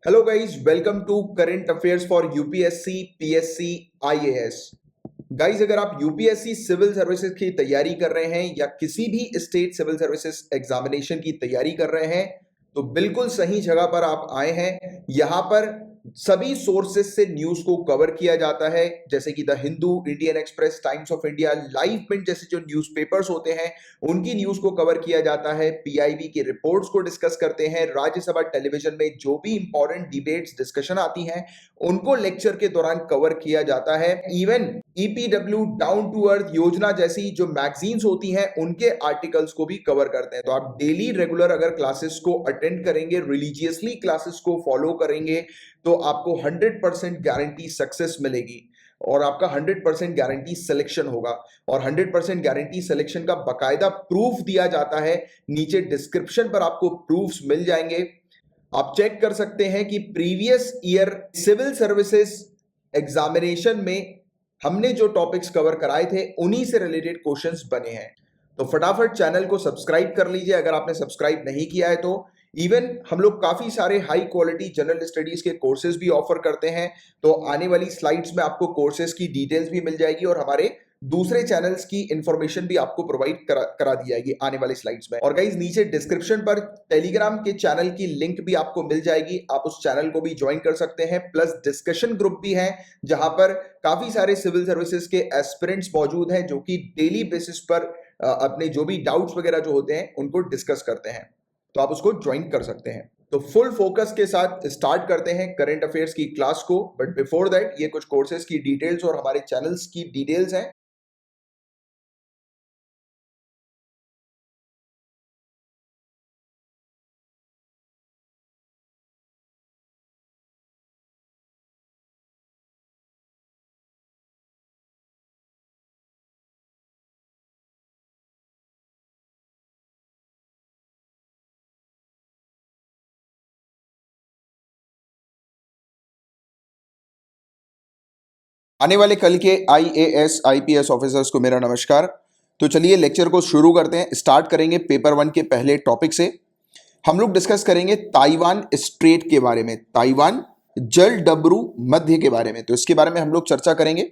Hello guys, welcome to current affairs for UPSC PSC IAS. Guys, अगर आप UPSC civil services की तैयारी कर रहे हैं या किसी भी स्टेट सिविल सर्विसेज एग्जामिनेशन की तैयारी कर रहे हैं तो बिल्कुल सही जगह पर आप आए हैं। यहां पर सभी सोर्सेज से न्यूज को कवर किया जाता है, जैसे कि the Hindu, Indian Express, Times of India, live mint जैसे जो न्यूज़पेपर्स होते हैं उनकी न्यूज को कवर किया जाता है। पीआईबी की रिपोर्ट्स को डिस्कस करते हैं। राज्यसभा टेलीविजन में जो भी इंपॉर्टेंट डिबेट्स डिस्कशन आती हैं उनको लेक्चर के दौरान कवर किया जाता है। Even EPW, down to earth Yojana जैसी जो मैगजीन्स होती हैं उनके आर्टिकल्स को भी कवर करते हैं। तो आप डेली रेगुलर अगर क्लासेस को अटेंड करेंगे, रिलीजियसली क्लासेस को फॉलो करेंगे तो आपको 100% गारंटी सक्सेस मिलेगी और आपका 100% गारंटी सिलेक्शन होगा। और 100% गारंटी सिलेक्शन का बकायदा प्रूफ दिया जाता है। नीचे डिस्क्रिप्शन पर आपको प्रूफ्स मिल जाएंगे, आप चेक कर सकते हैं कि previous year civil services examination में हमने जो टॉपिक्स कवर कराए थे उन्हीं से रिलेटेड क्वेश्चंस बने हैं। तो फटाफट चैनल को सब्सक्राइब कर लीजिए अगर आपने सब्सक्राइब नहीं किया है तो। इवन हम लोग काफी सारे हाई क्वालिटी जनरल स्टडीज के कोर्सेज भी ऑफर करते हैं। तो आने वाली स्लाइड्स में आपको कोर्सेज की डिटेल्स भी मिल जाएगी और हमारे दूसरे चैनल्स की इंफॉर्मेशन भी आपको प्रोवाइड करा दी जाएगी आने वाली स्लाइड्स में। और गाइस, नीचे डिस्क्रिप्शन पर टेलीग्राम के चैनल की लिंक भी आपको मिल जाएगी, आप उस चैनल को भी ज्वाइन कर सकते हैं। प्लस डिस्कशन ग्रुप भी है जहां पर काफी सारे सिविल सर्विसेज के एस्पिरेंट्स मौजूद हैं जो कि डेली बेसिस पर अपने जो भी डाउट्स वगैरह जो होते हैं उनको डिस्कस करते हैं। तो आप उसको ज्वाइन कर सकते हैं। तो फुल फोकस के साथ स्टार्ट करते हैं करंट अफेयर्स की क्लास को। बट बिफोर दैट ये कुछ कोर्सेज की डिटेल्स और हमारे चैनल्स की डिटेल्स हैं। आने वाले कल के आईएएस आईपीएस ऑफिसर्स को मेरा नमस्कार। तो चलिए लेक्चर को शुरू करते हैं। स्टार्ट करेंगे पेपर 1 के पहले टॉपिक से। हम लोग डिस्कस करेंगे ताइवान स्ट्रेट के बारे में, ताइवान जल डबरू मध्य के बारे में। तो इसके बारे में हम लोग चर्चा करेंगे।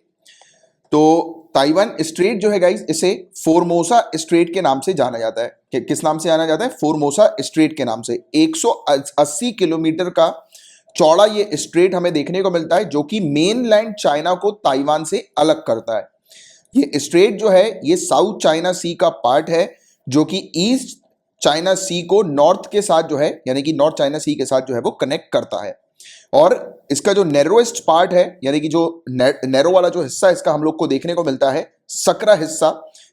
तो ताइवान स्ट्रेट जो है गाइस, इसे फोर्मोसा स्ट्रेट के नाम से जाना जाता है। किस नाम से जाना जाता है? फोर्मोसा स्ट्रेट के नाम से। 180 किलोमीटर का चौड़ा ये स्ट्रेट हमें देखने को मिलता है जो कि मेनलैंड चाइना को ताइवान से अलग करता है। ये स्ट्रेट जो है ये साउथ चाइना सी का पार्ट है जो कि ईस्ट चाइना सी को नॉर्थ के साथ जो है, यानी कि नॉर्थ चाइना सी के साथ जो है वो कनेक्ट करता है। और इसका जो नैरोएस्ट पार्ट है, यानी कि जो नैरो वाला जो हिस्सा इसका हम लोग को देखने को मिलता है, सकरा हिस्सा,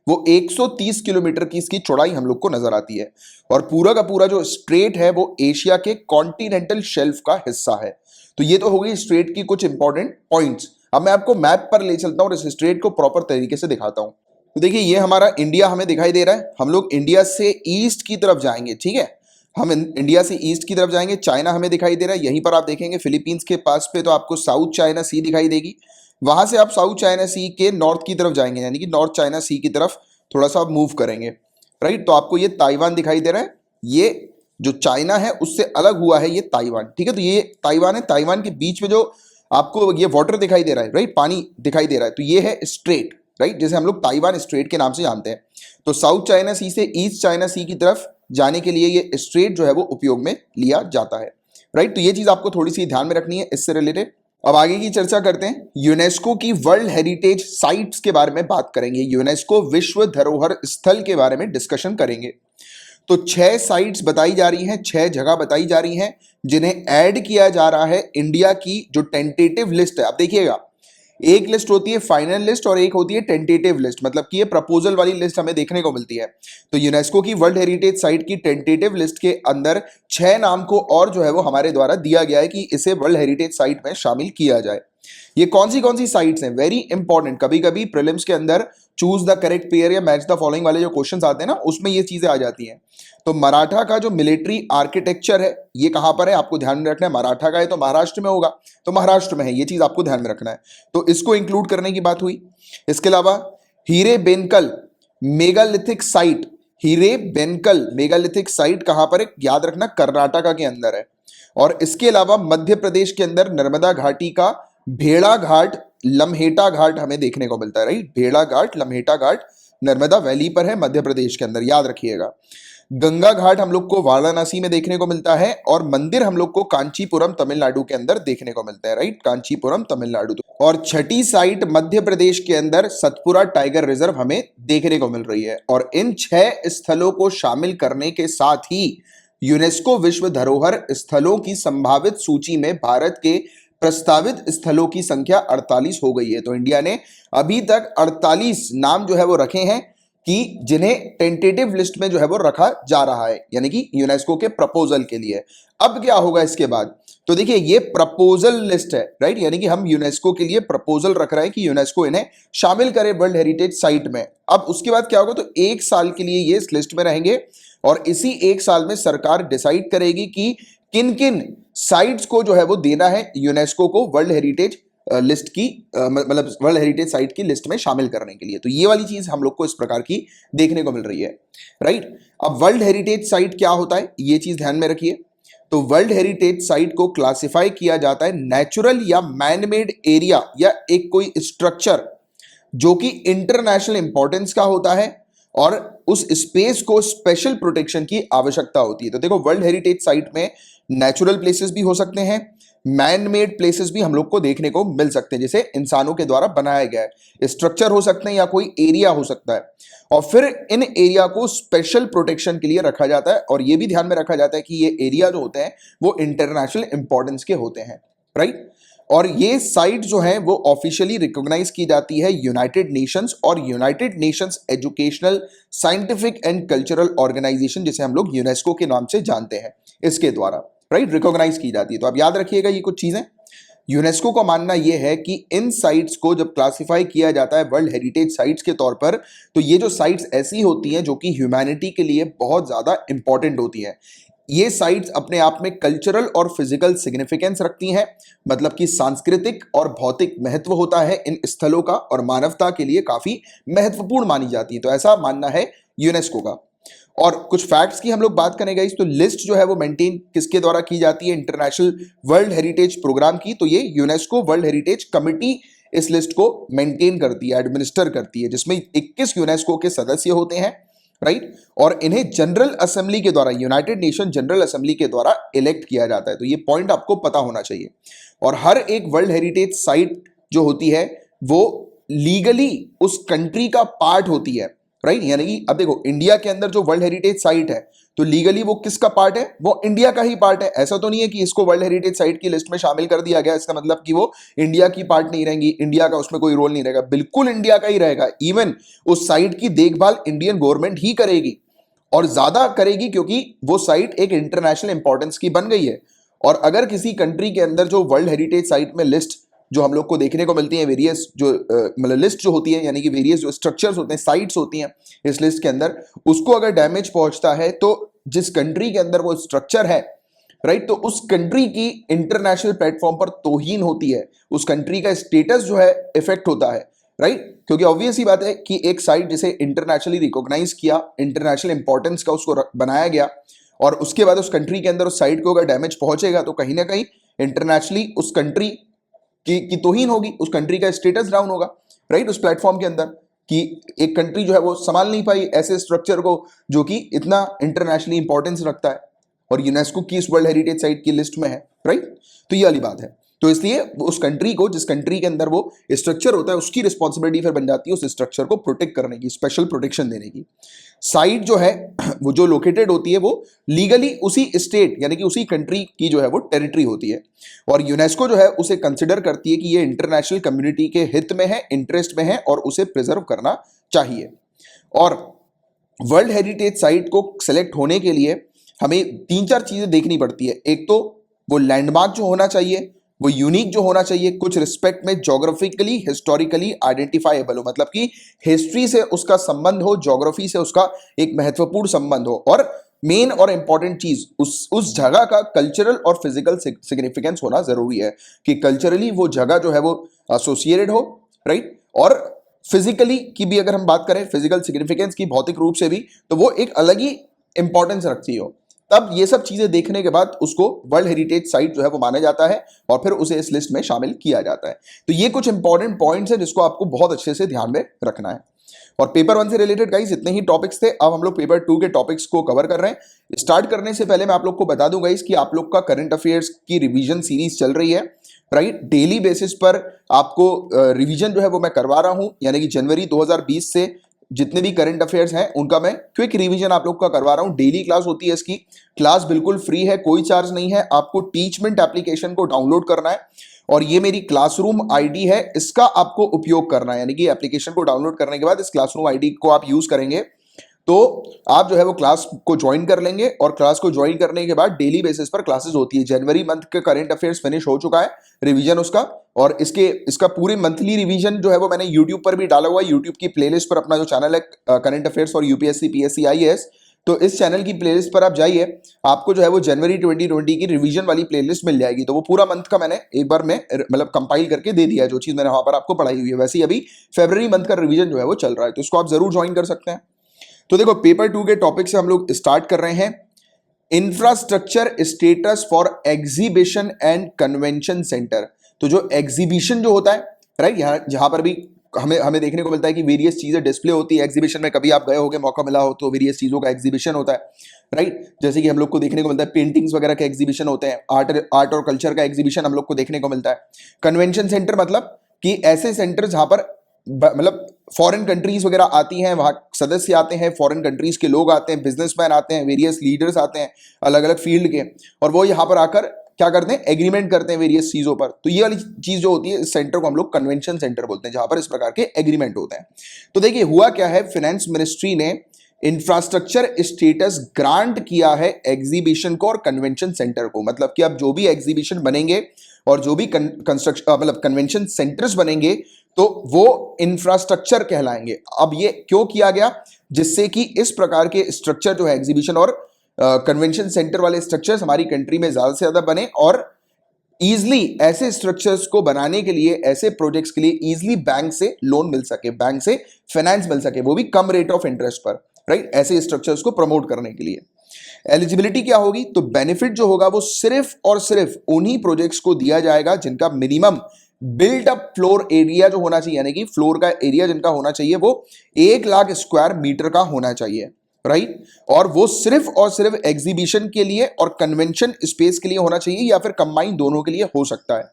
वो 130 किलोमीटर की इसकी चौड़ाई हम लोग को नजर आती है। और पूरा का पूरा जो स्ट्रेट है वो एशिया के कॉन्टिनेंटल शेल्फ का हिस्सा है। तो ये तो हो गई स्ट्रेट की कुछ इंपॉर्टेंट पॉइंट्स। अब मैं आपको मैप पर ले चलता हूं और इस स्ट्रेट को प्रॉपर तरीके से दिखाता हूं। तो देखिए, ये हमारा इंडिया हमें दिखाई दे रहा है। हम लोग इंडिया से ईस्ट की तरफ जाएंगे, ठीक है। हम इंडिया से ईस्ट की तरफ जाएंगे। चाइना हमें दिखाई दे रहा है। यहीं पर आप देखेंगे फिलीपींस के पास पे तो आपको साउथ चाइना सी दिखाई देगी। वहां से आप साउथ चाइना सी के नॉर्थ की तरफ जाएंगे, यानी कि नॉर्थ चाइना सी की तरफ थोड़ा सा आप मूव करेंगे, राइट। तो आपको ये ताइवान दिखाई दे रहा है। ये जो चाइना है उससे अलग हुआ है ये ताइवान, ठीक है। तो ये ताइवान है। ताइवान के बीच में जो आपको ये वाटर दिखाई दे रहा है, राइट, पानी दिखाई दे रहा है, तो ये है स्ट्रेट, राइट, जैसे हम लोग ताइवान स्ट्रेट के नाम से जानते हैं। तो साउथ चाइना सी से ईस्ट चाइना सी की तरफ जाने के लिए ये स्ट्रेट जो है वो उपयोग में लिया जाता है, राइट। तो ये चीज आपको थोड़ी सी ध्यान में रखनी है इससे रिलेटेड। अब आगे की चर्चा करते हैं। यूनेस्को की वर्ल्ड हेरिटेज साइट्स के बारे में बात करेंगे। यूनेस्को विश्व धरोहर स्थल के बारे में डिस्कशन करेंगे। तो 6 साइट्स बताई जा रही हैं, 6 जगह बताई जा रही हैं जिन्हें ऐड किया जा रहा है इंडिया की जो टेंटेटिव लिस्ट है। अब देखिएगा, एक लिस्ट होती है फाइनल लिस्ट और एक होती है टेंटेटिव लिस्ट, मतलब कि ये प्रपोजल वाली लिस्ट हमें देखने को मिलती है। तो यूनेस्को की वर्ल्ड हेरिटेज साइट की टेंटेटिव लिस्ट के अंदर 6 नाम को और जो है वो हमारे द्वारा दिया गया है कि इसे वर्ल्ड हेरिटेज साइट में शामिल किया जाए। ये कौन सी साइट्स हैं? Very important. कभी कभी प्रीलिम्स के अंदर चूज द करेक्ट पेयर या मैच द फॉलोइंग वाले जो क्वेश्चंस आते हैं ना, उसमें ये चीजें आ जाती हैं। तो मराठा का जो मिलिट्री आर्किटेक्चर है ये कहां पर है आपको ध्यान में रखना है। मराठा का है तो महाराष्ट्र में होगा, तो महाराष्ट्र में है, ये चीज आपको ध्यान में रखना है। तो इसको इंक्लूड करने की बात हुई। इसके अलावा हीरे बेनकल मेगालिथिक साइट, हीरे बेनकल मेगालिथिक साइट कहां पर है? याद रखना कर्नाटका के अंदर है। और इसके अलावा मध्य प्रदेश के अंदर नर्मदा घाटी का भेड़ा घाट, लम्हेटा घाट हमें देखने को मिलता है, राइट। भेड़ा घाट, लम्हेटा घाट नर्मदा वैली पर है मध्य प्रदेश के अंदर, याद रखिएगा। गंगा घाट हम लोग को वाराणसी में देखने को मिलता है और मंदिर हम लोग को कांचीपुरम तमिलनाडु के अंदर देखने को मिलता है, राइट, कांचीपुरम तमिलनाडु। और छठी साइट मध्य प्रदेश के अंदर सतपुरा टाइगर रिजर्व हमें देखने को मिल रही है। और इन 6 स्थलों को शामिल करने के साथ ही यूनेस्को विश्व धरोहर स्थलों की संभावित सूची में भारत के प्रस्तावित स्थलों की संख्या 48 हो गई है। तो इंडिया ने अभी तक 48 नाम जो है वो रखे हैं कि जिन्हें टेंटेटिव लिस्ट में जो है वो रखा जा रहा है, यानी कि यूनेस्को के प्रपोजल के लिए। अब क्या होगा इसके बाद, तो देखिए ये प्रपोजल लिस्ट है, राइट, यानी कि हम यूनेस्को के लिए प्रपोजल रख रहे हैं कि यूनेस्को इन्हें शामिल करे वर्ल्ड हेरिटेज साइट में। अब उसके बाद क्या होगा, तो 1 साल के लिए ये इस लिस्ट में रहेंगे और इसी 1 साल में सरकार डिसाइड करेगी कि किन किन साइट्स को जो है वो देना है यूनेस्को को वर्ल्ड हेरिटेज लिस्ट की, मतलब वर्ल्ड हेरिटेज साइट की लिस्ट में शामिल करने के लिए। तो ये वाली चीज हम लोग को इस प्रकार की देखने को मिल रही है, राइट। अब वर्ल्ड हेरिटेज साइट क्या होता है, ये चीज ध्यान में रखिए। तो वर्ल्ड हेरिटेज साइट को क्लासिफाई किया जाता है नेचुरल या मैन मेड एरिया या एक कोई स्ट्रक्चर जो कि इंटरनेशनल इंपॉर्टेंस का होता है और उस स्पेस को स्पेशल प्रोटेक्शन की आवश्यकता होती है। तो देखो वर्ल्ड हेरिटेज साइट में नेचुरल प्लेसेस भी हो सकते हैं, मैन मेड प्लेसेस भी हम लोग को देखने को मिल सकते हैं, जैसे इंसानों के द्वारा बनाया गया है स्ट्रक्चर हो सकते हैं या कोई एरिया हो सकता है। और फिर इन एरिया को स्पेशल प्रोटेक्शन के लिए रखा जाता है और यह भी ध्यान में रखा जाता है कि ये एरिया जो होते हैं वो इंटरनेशनल इंपॉर्टेंस के होते हैं, राइट। और ये साइट जो है वो ऑफिशियली रिकॉग्नाइज की जाती है यूनाइटेड नेशंस और United Nations Educational, Scientific and Cultural Organisation, जिसे हम लोग यूनेस्को के नाम से जानते हैं, इसके द्वारा, राइट, रिकॉग्नाइज की जाती है। तो आप याद रखिएगा ये कुछ चीजें। यूनेस्को का मानना यह है कि इन साइट्स को जब क्लासिफाई किया जाता है वर्ल्ड हेरिटेज साइट्स के तौर पर, तो ये जो साइट्स ऐसी होती हैं जो कि ह्यूमैनिटी के लिए बहुत ज्यादा इंपॉर्टेंट होती हैं। ये साइट्स अपने आप में कल्चरल और फिजिकल सिग्निफिकेंस रखती हैं, मतलब कि सांस्कृतिक और भौतिक महत्व होता है इन स्थलों का और मानवता के लिए काफी महत्वपूर्ण मानी जाती है। तो ऐसा मानना है यूनेस्को का। और कुछ फैक्ट्स की हम लोग बात करेंगे इस, तो लिस्ट जो है वो मेंटेन किसके द्वारा की जाती है, इंटरनेशनल वर्ल्ड हेरिटेज प्रोग्राम की। तो ये यूनेस्को वर्ल्ड हेरिटेज कमिटी इस लिस्ट को मेंटेन करती है, एडमिनिस्टर करती है, जिसमें 21 यूनेस्को के सदस्य होते हैं, राइट। और इन्हें जनरल असेंबली के द्वारा, यूनाइटेड नेशन जनरल असेंबली के द्वारा इलेक्ट किया जाता है। तो ये पॉइंट आपको पता होना चाहिए। और हर एक वर्ल्ड हेरिटेज साइट जो होती है वो लीगली उस कंट्री का पार्ट होती है, राइट। यानी कि अब देखो इंडिया के अंदर जो वर्ल्ड हेरिटेज साइट है तो लीगली वो किसका पार्ट है, वो इंडिया का ही पार्ट है। ऐसा तो नहीं है कि इसको वर्ल्ड हेरिटेज साइट की लिस्ट में शामिल कर दिया गया, इसका मतलब कि वो इंडिया की पार्ट नहीं रहेंगी, इंडिया का उसमें कोई रोल नहीं रहेगा। बिल्कुल इंडिया का ही रहेगा। इवन उस साइट की देखभाल इंडियन गवर्नमेंट ही करेगी और ज्यादा करेगी, क्योंकि वो साइट एक इंटरनेशनल इंपॉर्टेंस की बन गई है। और अगर किसी कंट्री के अंदर जो वर्ल्ड हेरिटेज साइट में लिस्ट जो हम लोग को देखने को मिलती है, वेरियस जो मतलब लिस्ट जो होती है, यानी कि वेरियस जो स्ट्रक्चर्स होते हैं, साइट्स होती हैं इस लिस्ट के अंदर, उसको अगर डैमेज पहुंचता है तो जिस कंट्री के अंदर वो स्ट्रक्चर है, राइट, तो उस कंट्री की इंटरनेशनल प्लेटफॉर्म पर तौहीन होती है, उस कंट्री का स्टेटस जो है इफेक्ट होता है, राइट। क्योंकि ऑब्वियस ही बात है कि एक साइट जिसे इंटरनेशनली रिकॉग्नाइज किया, इंटरनेशनल इंपॉर्टेंस का उसको बनाया गया, और उसके बाद उस कंट्री के अंदर उस साइट को अगर डैमेज पहुंचेगा तो कहीं ना कहीं इंटरनेशनली उस कंट्री की तौहीन होगी, उस कंट्री का स्टेटस डाउन होगा, राइट, उस प्लेटफॉर्म के अंदर, कि एक कंट्री जो है वो संभाल नहीं पाई ऐसे स्ट्रक्चर को जो कि इतना इंटरनेशनली इंपॉर्टेंस रखता है और यूनेस्को की इस वर्ल्ड हेरिटेज साइट की लिस्ट में है, राइट। तो ये वाली बात है। तो इसलिए उस कंट्री को, जिस कंट्री के अंदर वो स्ट्रक्चर होता है, उसकी रिस्पॉन्सिबिलिटी फिर बन जाती है उस स्ट्रक्चर को प्रोटेक्ट करने की, स्पेशल प्रोटेक्शन देने की। साइट जो है वो जो लोकेटेड होती है वो लीगली उसी स्टेट यानी कि उसी कंट्री की जो है वो टेरिटरी होती है, और यूनेस्को जो है उसे कंसिडर करती है कि ये इंटरनेशनल कम्युनिटी के हित में है, इंटरेस्ट में है और उसे प्रिजर्व करना चाहिए। और वर्ल्ड हेरिटेज साइट को सिलेक्ट होने के लिए हमें 3-4 चीजें देखनी पड़ती है। एक तो वो लैंडमार्क जो होना चाहिए वो यूनिक जो होना चाहिए, कुछ रिस्पेक्ट में जोग्राफिकली हिस्टोरिकली आइडेंटिफाइबल हो, मतलब कि हिस्ट्री से उसका संबंध हो, ज्योग्राफी से उसका एक महत्वपूर्ण संबंध हो, और मेन और इंपॉर्टेंट चीज उस जगह का कल्चरल और फिजिकल सिग्निफिकेंस होना जरूरी है, कि कल्चरली वो जगह जो है वो एसोसिएटेड हो, राइट। और फिजिकली की भी अगर हम बात करें, फिजिकल सिग्निफिकेंस की भौतिक रूप से भी, तो वो एक अलग ही इंपॉर्टेंस रखती हो। तब ये सब चीजें देखने के बाद उसको वर्ल्ड हेरिटेज साइट जो है वो माना जाता है और फिर उसे इस लिस्ट में शामिल किया जाता है। तो ये कुछ इंपॉर्टेंट पॉइंट्स हैं जिसको आपको बहुत अच्छे से ध्यान में रखना है। और पेपर 1 से रिलेटेड गाइस इतने ही टॉपिक्स थे। अब हम लोग पेपर 2 के टॉपिक्स को कवर कर रहे हैं। स्टार्ट करने से पहले मैं आप लोग को बता दूं गाइस कि आप लोग का करंट अफेयर्स की रिवीजन सीरीज चल रही है, राइट। डेली बेसिस पर आपको रिवीजन जो है वो मैं करवा रहा हूं, यानी कि जनवरी 2020 से जितने भी करंट अफेयर्स हैं उनका मैं क्विक रिवीजन आप लोग का करवा रहा हूं। डेली क्लास होती है इसकी, क्लास बिल्कुल फ्री है, कोई चार्ज नहीं है। आपको टीचमेंट एप्लीकेशन को डाउनलोड करना है और ये मेरी क्लासरूम आईडी है, इसका आपको उपयोग करना है। यानी कि एप्लीकेशन को डाउनलोड करने के बाद इस क्लासरूम आईडी को आप यूज करेंगे तो आप जो है वो क्लास को ज्वाइन कर लेंगे और क्लास को ज्वाइन करने के बाद डेली बेसिस पर क्लासेस होती है। जनवरी मंथ का करंट अफेयर्स फिनिश हो चुका है, रिवीजन उसका, और इसका पूरी मंथली रिवीजन जो है वो मैंने यूट्यूब पर भी डाला हुआ है। यूट्यूब की प्लेलिस्ट पर अपना जो चैनल है करंट अफेयर्स और यूपीएससी पीएससी आईएएस, तो इस चैनल की प्लेलिस्ट पर आप जाइए, आपको जो है वो जनवरी 2020 की रिवीजन वाली प्लेलिस्ट मिल जाएगी। तो वो पूरा मंथ का मैंने एक बार में मतलब कंपाइल करके दे दिया है, जो चीज मैंने वहां पर आपको पढ़ाई हुई है। वैसे ही अभी फरवरी मंथ का रिवीजन जो है वो चल रहा है, तो इसको आप जरूर ज्वाइन कर सकते हैं। तो देखो पेपर 2 के टॉपिक से हम लोग स्टार्ट कर रहे हैं। Infrastructure status for exhibition and convention centre. तो जो एग्जीबिशन जो होता है, राइट, यहाँ जहां पर भी हमें देखने को मिलता है कि वेरियस चीजें डिस्प्ले होती है एग्जीबिशन में। कभी आप गए होगे, मौका मिला हो तो वेरियस चीजों का एग्जीबिशन होता है, राइट। जैसे कि हम लोग को देखने को मिलता है पेंटिंग्स वगैरह के एग्जीबिशन होते हैं, आर्ट और कल्चर का एग्जीबिशन हम लोग को देखने को मिलता है। कन्वेंशन सेंटर मतलब कि ऐसे सेंटर जहां पर मतलब फॉरेन कंट्रीज वगैरह आती हैं, वहां सदस्य आते हैं, फॉरेन कंट्रीज के लोग आते हैं, बिजनेसमैन आते हैं, वेरियस लीडर्स आते हैं अलग अलग फील्ड के, और वो यहाँ पर आकर क्या करते हैं, एग्रीमेंट करते हैं वेरियस चीजों पर। तो ये वाली चीज जो होती है, इस सेंटर को हम लोग कन्वेंशन सेंटर बोलते हैं, जहां पर इस प्रकार के एग्रीमेंट होते हैं। तो देखिए हुआ क्या है, फाइनेंस मिनिस्ट्री ने इंफ्रास्ट्रक्चर स्टेटस ग्रांट किया है एग्जीबिशन को और कन्वेंशन सेंटर को। मतलब कि अब जो भी एग्जीबिशन बनेंगे और जो भी कंस्ट्रक्शन मतलब कन्वेंशन सेंटर्स बनेंगे तो वो इंफ्रास्ट्रक्चर कहलाएंगे। अब ये क्यों किया गया, जिससे कि इस प्रकार के स्ट्रक्चर जो है एग्जीबिशन और कन्वेंशन सेंटर वाले स्ट्रक्चर्स हमारी कंट्री में ज्यादा से ज्यादा बने, और इजिली ऐसे स्ट्रक्चर्स को बनाने के लिए, ऐसे प्रोजेक्ट्स के लिए इजिली बैंक से लोन मिल सके, बैंक से फाइनेंस मिल सके, वो भी कम रेट ऑफ इंटरेस्ट पर, राइट। ऐसे स्ट्रक्चर्स को प्रमोट करने के लिए एलिजिबिलिटी क्या होगी, तो बेनिफिट जो होगा वो सिर्फ और सिर्फ उन्हीं प्रोजेक्ट्स को दिया जाएगा जिनका minimum built up floor area जो होना चाहिए, यानी कि फ्लोर का एरिया जिनका होना चाहिए वो 1 लाख स्क्वायर मीटर का होना चाहिए, राइट। और वो सिर्फ और सिर्फ एग्जीबिशन के लिए और कन्वेंशन स्पेस के लिए होना चाहिए, या फिर कंबाइन दोनों के लिए हो सकता है।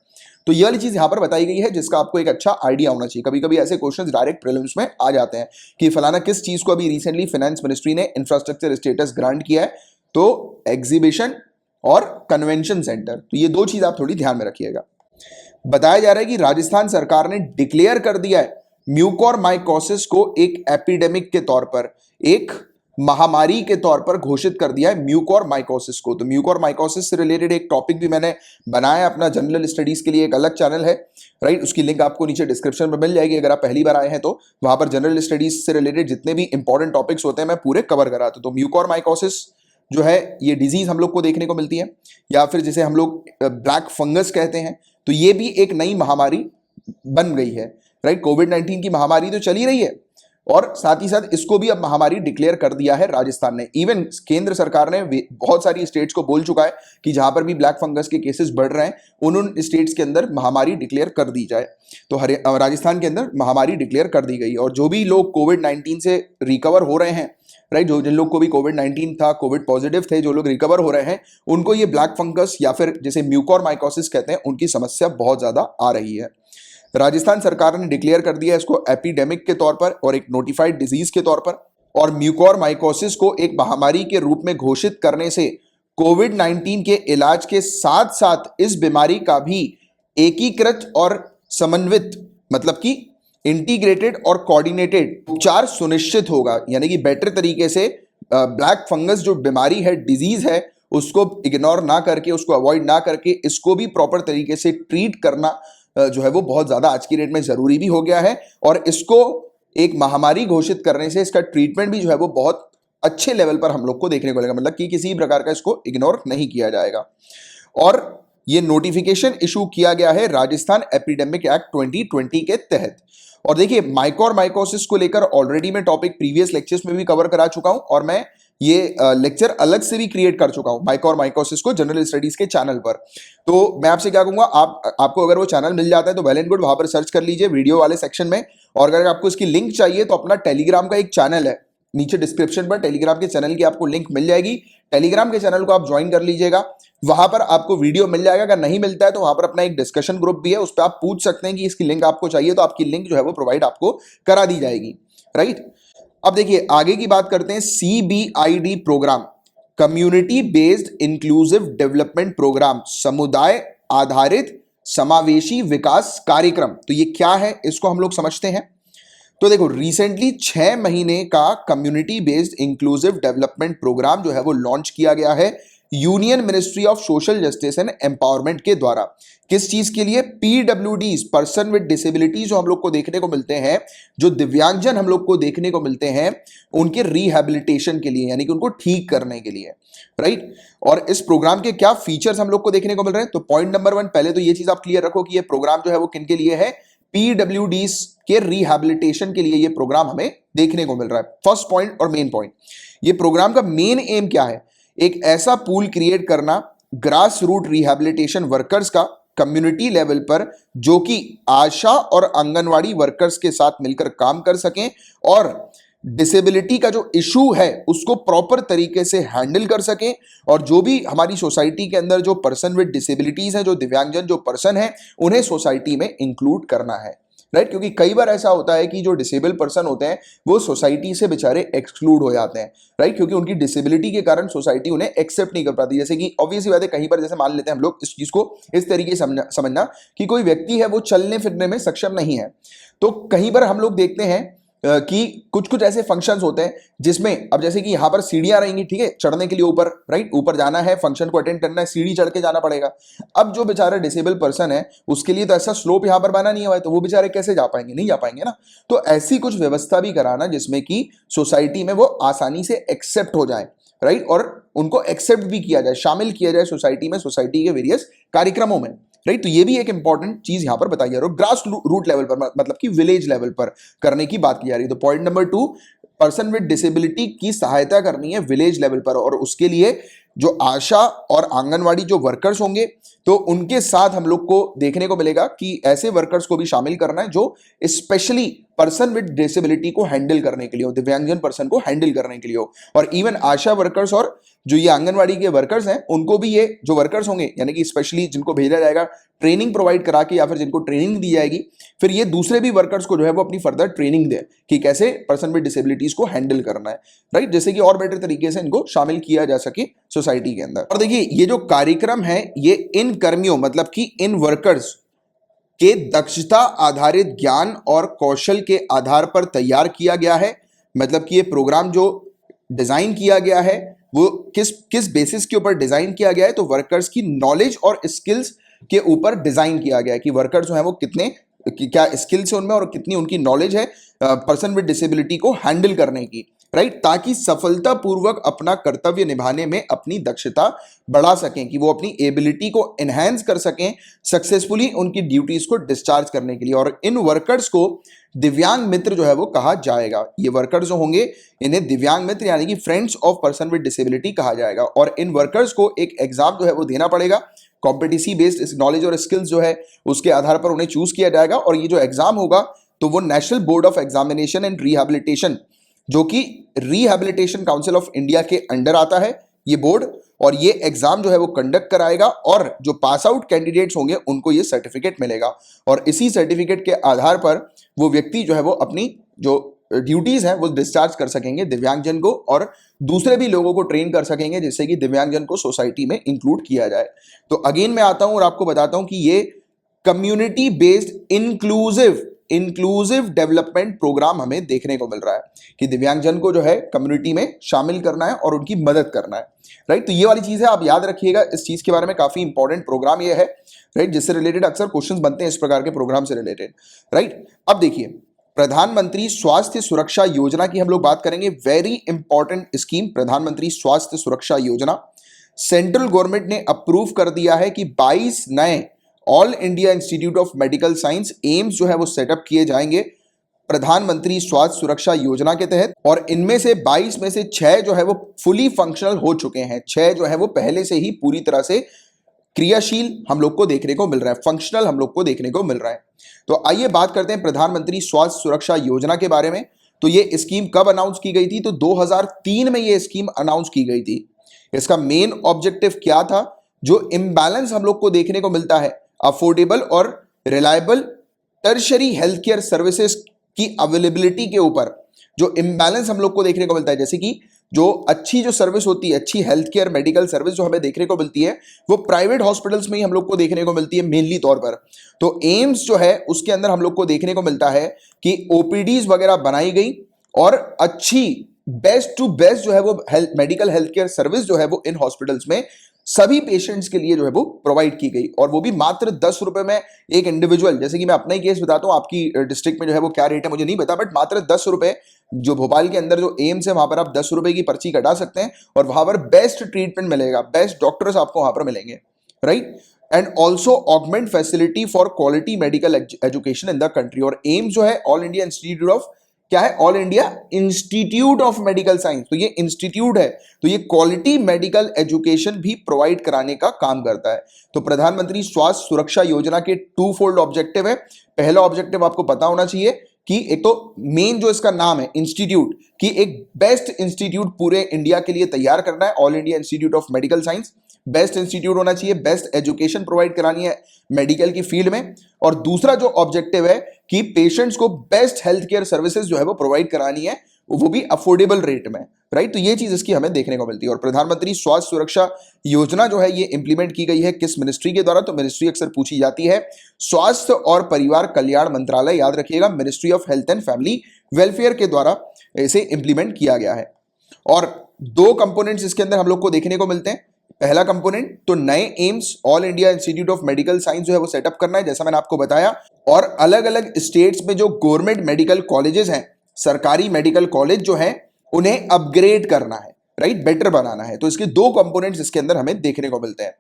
तो ये वाली चीज यहां पर बताई गई है, जिसका आपको एक अच्छा आइडिया होना चाहिए। कभी कभी ऐसे क्वेश्चंस डायरेक्ट प्रीलिम्स में आ जाते हैं कि फलाना किस चीज को अभी रिसेंटली फाइनेंस मिनिस्ट्री ने इंफ्रास्ट्रक्चर स्टेटस ग्रांट किया है, तो एग्जीबिशन और कन्वेंशन सेंटर। तो ये दो चीज आप थोड़ी ध्यान में रखिएगा। बताया जा रहा है कि राजस्थान सरकार ने डिक्लेयर कर दिया है म्यूकोरमाइकोसिस को एक एपिडेमिक के तौर पर, एक महामारी के तौर पर घोषित कर दिया है म्यूकोरमाइकोसिस को। तो म्यूकोरमाइकोसिस से रिलेटेड एक टॉपिक भी मैंने बनाया अपना जनरल स्टडीज के लिए, एक अलग चैनल है, राइट। उसकी लिंक आपको नीचे डिस्क्रिप्शन में मिल जाएगी। अगर आप पहली बार आए हैं तो वहां पर जनरल स्टडीज से रिलेटेड जितने भी इंपॉर्टेंट टॉपिक्स होते हैं मैं पूरे कवर कराता हूं। तो म्यूकोरमाइकोसिस जो है ये डिजीज हम लोग को देखने को मिलती है, या फिर जिसे हम लोग ब्लैक फंगस कहते हैं। तो ये भी एक नई महामारी बन गई है, राइट। कोविड-19 की महामारी तो चली रही है और साथ ही साथ इसको भी अब महामारी डिक्लेयर कर दिया है राजस्थान ने। इवन केंद्र सरकार ने बहुत सारी स्टेट्स को बोल चुका है कि जहां पर भी ब्लैक फंगस के केसेस बढ़ रहे हैं उन स्टेट्स के अंदर महामारी डिक्लेयर कर दी जाए। तो राजस्थान के अंदर महामारी डिक्लेयर कर दी गई, और जो भी लोग कोविड-19 से रिकवर हो रहे हैं, राइट, जिन लोग को भी कोविड-19 था, कोविड पॉजिटिव थे, जो लोग रिकवर हो रहे हैं, उनको ये ब्लैक फंगस या फिर जैसे म्यूकोरमाइकोसिस कहते हैं, उनकी समस्या बहुत ज्यादा आ रही है। राजस्थान सरकार ने डिक्लेयर कर दिया इसको एपिडेमिक के तौर पर और एक नोटिफाइड डिजीज के तौर पर, और म्यूकोरमाइकोसिस को एक महामारी के रूप में घोषित करने से कोविड-19 के इलाज के साथ साथ इस बीमारी का भी एकीकृत और समन्वित, मतलब कि इंटीग्रेटेड और कोऑर्डिनेटेड उपचार सुनिश्चित होगा। यानी कि बेटर तरीके से ब्लैक फंगस जो बीमारी है, डिजीज है, उसको इग्नोर ना करके, उसको अवॉइड ना करके, इसको भी प्रॉपर तरीके से ट्रीट करना जो है वो बहुत ज्यादा आज की डेट में जरूरी भी हो गया है। और इसको एक महामारी घोषित करने से इसका ट्रीटमेंट भी जो है वो बहुत अच्छे लेवल पर हम लोग को देखने को मिलेगा, मतलब कि किसी प्रकार का इसको इग्नोर नहीं किया जाएगा। और ये नोटिफिकेशन इशू किया गया है राजस्थान एपिडेमिक एक्ट 2020 के तहत। और देखिए माइकोरमाइकोसिस को लेकर ऑलरेडी मैं टॉपिक प्रीवियस लेक्चर्स में भी कवर करा चुका हूं, और मैं ये लेक्चर अलग से भी क्रिएट कर चुका हूं माइको और माइकोसिस को जनरल स्टडीज के चैनल पर। तो मैं आपसे क्या कहूंगा, आपको अगर वो चैनल मिल जाता है तो वेल एंड गुड, वहां पर सर्च कर लीजिए वीडियो वाले सेक्शन में। और अगर आपको इसकी लिंक चाहिए तो अपना टेलीग्राम का एक चैनल है, नीचे डिस्क्रिप्शन पर टेलीग्राम के चैनल की आपको लिंक मिल जाएगी। टेलीग्राम के चैनल को आप ज्वाइन कर लीजिएगा, वहां पर आपको वीडियो मिल जाएगा। अगर नहीं मिलता है तो वहां पर अपना एक डिस्कशन ग्रुप भी है, उस पर आप पूछ सकते हैं कि इसकी लिंक आपको चाहिए, तो आपकी लिंक जो है वो प्रोवाइड आपको करा दी जाएगी। राइट, अब देखिए आगे की बात करते हैं। CBID programme, community based inclusive development programme, समुदाय आधारित समावेशी विकास कार्यक्रम। तो ये क्या है, इसको हम लोग समझते हैं। तो देखो, रिसेंटली 6 महीने का community based inclusive development programme जो है वो लॉन्च किया गया है Union Ministry of Social Justice and Empowerment के द्वारा। किस चीज के लिए? PWDs, पर्सन विद डिसेबिलिटीज जो हम लोग को देखने को मिलते हैं, जो दिव्यांगजन हम लोग को देखने को मिलते हैं, उनके रिहैबिलिटेशन के लिए, यानी कि उनको ठीक करने के लिए। राइट, और इस प्रोग्राम के क्या फीचर्स हम लोग को देखने को मिल रहे हैं? तो पॉइंट नंबर 1, पहले तो ये चीज आप क्लियर रखो कि ये प्रोग्राम जो है वो किन के लिए है? PWDs के रिहैबिलिटेशन के लिए ये प्रोग्राम हमें देखने को मिल रहा है। फर्स्ट पॉइंट और मेन पॉइंट, ये प्रोग्राम का मेन एम क्या है? एक ऐसा पूल क्रिएट करना ग्रास रूट रिहैबिलिटेशन वर्कर्स का कम्युनिटी लेवल पर, जो कि आशा और आंगनवाड़ी वर्कर्स के साथ मिलकर काम कर सकें और डिसेबिलिटी का जो इशू है उसको प्रॉपर तरीके से हैंडल कर सकें। और जो भी हमारी सोसाइटी के अंदर जो पर्सन विद डिसेबिलिटीज है, जो दिव्यांगजन जो पर्सन है, उन्हें सोसाइटी में इंक्लूड करना है। राइट, क्योंकि कई बार ऐसा होता है कि जो डिसेबल पर्सन होते हैं वो सोसाइटी से बेचारे एक्सक्लूड हो जाते हैं। राइट, क्योंकि उनकी डिसेबिलिटी के कारण सोसाइटी उन्हें एक्सेप्ट नहीं कर पाती। जैसे कि ऑब्वियसली बात है, कहीं पर जैसे मान लेते हैं हम लोग इस चीज को इस तरीके से समझना कि कोई व्यक्ति है वो चलने फिरने में सक्षम नहीं है, तो कहीं पर हम लोग देखते हैं कि कुछ कुछ ऐसे फंक्शंस होते हैं जिसमें, अब जैसे कि यहां पर सीढ़ियां रहेंगी, ठीक है, चढ़ने के लिए ऊपर, राइट, ऊपर जाना है, फंक्शन को अटेंड करना है, सीढ़ी चढ़ के जाना पड़ेगा। अब जो बेचारा डिसेबल पर्सन है उसके लिए तो ऐसा स्लोप यहां पर बना नहीं हुआ है, तो वो बेचारे कैसे जा पाएंगे? नहीं जा पाएंगे ना। तो ऐसी कुछ व्यवस्था भी कराना जिसमें कि सोसाइटी में वो आसानी से एक्सेप्ट हो जाए, राइट, और उनको एक्सेप्ट भी किया जाए, शामिल किया जाए सोसाइटी में, सोसाइटी के वेरियस कार्यक्रमों में। राइट, तो ये भी एक इंपॉर्टेंट चीज यहां पर बताई जा रही है। ग्रास रूट लेवल पर, मतलब कि विलेज लेवल पर करने की बात की जा रही है। तो point number 2, person with disability की सहायता करनी है विलेज लेवल पर, और उसके लिए जो आशा और आंगनवाड़ी जो वर्कर्स होंगे, तो उनके साथ हम लोग को देखने को मिलेगा कि ऐसे वर्कर्स को भी शामिल करना है जो स्पेशली पर्सन विद डिसेबिलिटी को हैंडल करने के लिए हो, दिव्यांगजन पर्सन को हैंडल करने के लिए हो। और इवन आशा वर्कर्स और जो ये आंगनवाड़ी के वर्कर्स हैं, उनको भी ये जो वर्कर्स होंगे, यानी कि स्पेशली जिनको भेजा जाएगा ट्रेनिंग प्रोवाइड करा के, या फिर जिनको ट्रेनिंग दी जाएगी, फिर ये दूसरे भी वर्कर्स को जो है वो अपनी फर्दर ट्रेनिंग दे कि कैसे पर्सन विद डिसेबिलिटीज को हैंडल करना है। राइट, जैसे कि और बेटर तरीके से इनको शामिल किया जा सके सोसाइटी के अंदर। और देखिए, ये जो कार्यक्रम है ये इन कर्मियों, मतलब कि इन वर्कर्स के दक्षता आधारित ज्ञान और कौशल के आधार पर तैयार किया गया है। मतलब कि ये प्रोग्राम जो डिजाइन किया गया है वो किस किस बेसिस के ऊपर डिजाइन किया गया है? तो वर्कर्स की नॉलेज और स्किल्स के ऊपर डिजाइन किया गया है कि वर्कर्स जो है वो कितने क्या स्किल्स है उनमें और कितनी उनकी नॉलेज है पर्सन विद डिसेबिलिटी को हैंडल करने की। राइट, ताकि सफलतापूर्वक अपना कर्तव्य निभाने में अपनी दक्षता बढ़ा सकें, कि वो अपनी एबिलिटी को एनहांस कर सकें सक्सेसफुली उनकी ड्यूटीज को डिस्चार्ज करने के लिए। और इन वर्कर्स को दिव्यांग मित्र जो है वो कहा जाएगा। ये वर्कर्स जो होंगे इन्हें दिव्यांग मित्र यानी कि friends of person with disability कहा जाएगा। और इन वर्कर्स को एक एग्जाम जो है वो देना पड़ेगा, कॉम्पिटेंसी बेस्ड नॉलेज और स्किल्स जो है उसके आधार पर उन्हें चूज किया जाएगा। और ये जो एग्जाम होगा तो वो national board of examination and rehabilitation, जो कि रिहैबिलिटेशन काउंसिल ऑफ इंडिया के अंडर आता है ये बोर्ड, और ये एग्जाम जो है वो कंडक्ट कराएगा। और जो पास आउट कैंडिडेट्स होंगे उनको ये सर्टिफिकेट मिलेगा, और इसी सर्टिफिकेट के आधार पर वो व्यक्ति जो है वो अपनी जो ड्यूटीज हैं वो डिस्चार्ज कर सकेंगे दिव्यांगजन को, और दूसरे भी लोगों को ट्रेन कर सकेंगे जिससे कि दिव्यांगजन को सोसाइटी में इंक्लूड किया जाए। तो अगेन मैं आता हूं और आपको बताता हूं कि ये community based inclusive development programme हमें देखने को मिल रहा है कि दिव्यांगजन को जो है कम्युनिटी में शामिल करना है और उनकी मदद करना है। राइट, तो ये वाली चीज है, आप याद रखिएगा इस चीज के बारे में। काफी इंपॉर्टेंट प्रोग्राम ये है, राइट, जिससे रिलेटेड अक्सर क्वेश्चंस बनते हैं इस प्रकार के प्रोग्राम से रिलेटेड। राइट, अब देखिए, प्रधानमंत्री स्वास्थ्य सुरक्षा योजना की हम लोग बात करेंगे। वेरी इंपॉर्टेंट स्कीम प्रधानमंत्री स्वास्थ्य सुरक्षा योजना। सेंट्रल गवर्नमेंट ने अप्रूव कर दिया है कि 22 नए all India institute of medical science AIIMS जो है वो सेटअप किए जाएंगे प्रधानमंत्री स्वास्थ्य सुरक्षा योजना के तहत, और इनमें से 22 में से 6 जो है वो फुली फंक्शनल हो चुके हैं। 6 जो है वो पहले से ही पूरी तरह से क्रियाशील हम लोग को देखने को मिल रहा है, फंक्शनल हम लोग को देखने को मिल रहा है। तो आइए बात करते हैं प्रधानमंत्री स्वास्थ्य सुरक्षा योजना के बारे में। तो ये स्कीम कब अनाउंस की गई थी? तो 2003 में ये स्कीम अनाउंस की गई थी। इसका मेन ऑब्जेक्टिव क्या था? जो इम्बैलेंस हम लोग को देखने को मिलता है अफोर्डेबल और reliable tertiary health care services की अवेलेबिलिटी के ऊपर, जो इम्बैलेंस हम लोग को देखने को मिलता है, जैसे कि जो अच्छी जो सर्विस होती है, अच्छी हेल्थ केयर मेडिकल सर्विस जो हमें देखने को मिलती है, वो प्राइवेट हॉस्पिटल्स में ही हम लोग को देखने को मिलती है मेनली तौर पर। तो एम्स जो है उसके अंदर हम लोग को देखने को मिलता है कि ओपीडीज वगैरह बनाई गई और अच्छी बेस्ट टू बेस्ट जो है वो मेडिकल हेल्थ केयर सर्विस जो है वो इन हॉस्पिटल्स में सभी पेशेंट्स के लिए जो है वो प्रोवाइड की गई, और वो भी मात्र 10 रुपए में एक इंडिविजुअल। जैसे कि मैं अपना ही केस बताता हूँ, आपकी डिस्ट्रिक्ट में जो है वो क्या रेट है मुझे नहीं पता, बट मात्र 10 रुपए जो भोपाल के अंदर जो एम्स है वहां पर आप 10 रुपए की पर्ची कटा सकते हैं और वहां पर बेस्ट ट्रीटमेंट मिलेगा, बेस्ट डॉक्टर्स आपको वहां पर मिलेंगे, right. And also augment facility for quality medical education in the country. और एम्स जो है ऑल इंडिया इंस्टीट्यूट ऑफ, क्या है? All India institute of medical science. तो ये इंस्टीट्यूट है, तो ये क्वालिटी मेडिकल एजुकेशन भी प्रोवाइड कराने का काम करता है। तो प्रधानमंत्री स्वास्थ्य सुरक्षा योजना के टू फोल्ड ऑब्जेक्टिव है। पहला ऑब्जेक्टिव आपको पता होना चाहिए कि एक तो मेन जो इसका नाम है इंस्टीट्यूट, कि एक बेस्ट इंस्टीट्यूट पूरे इंडिया के लिए तैयार करना है, all India institute of medical science. Best institute होना चाहिए, बेस्ट एजुकेशन प्रोवाइड करानी है मेडिकल की फील्ड में। और दूसरा जो ऑब्जेक्टिव है कि पेशेंट्स को बेस्ट हेल्थ केयर सर्विसेज जो है वो प्रोवाइड करानी है, वो भी अफोर्डेबल रेट में, राइट। तो ये चीज इसकी हमें देखने को मिलती है। और प्रधानमंत्री स्वास्थ्य सुरक्षा योजना जो है ये इंप्लीमेंट की गई है किस मिनिस्ट्री के द्वारा? तो मिनिस्ट्री अक्सर पूछी जाती है, स्वास्थ्य और परिवार कल्याण मंत्रालय, याद रखिएगा, ministry of health and family welfare के द्वारा इसे इंप्लीमेंट किया गया है। और दो कंपोनेंट्स इसके अंदर हम लोग को देखने को मिलते हैं। पहला कंपोनेंट तो नए AIIMS all India institute of medical science जो है वो सेटअप करना है, जैसा मैंने आपको बताया। और अलग अलग स्टेट्स में जो गवर्नमेंट मेडिकल कॉलेजेस हैं, सरकारी मेडिकल कॉलेज जो हैं, उन्हें अपग्रेड करना है, राइट, बेटर बनाना है। तो इसके दो कंपोनेंट्स इसके अंदर हमें देखने को मिलते हैं।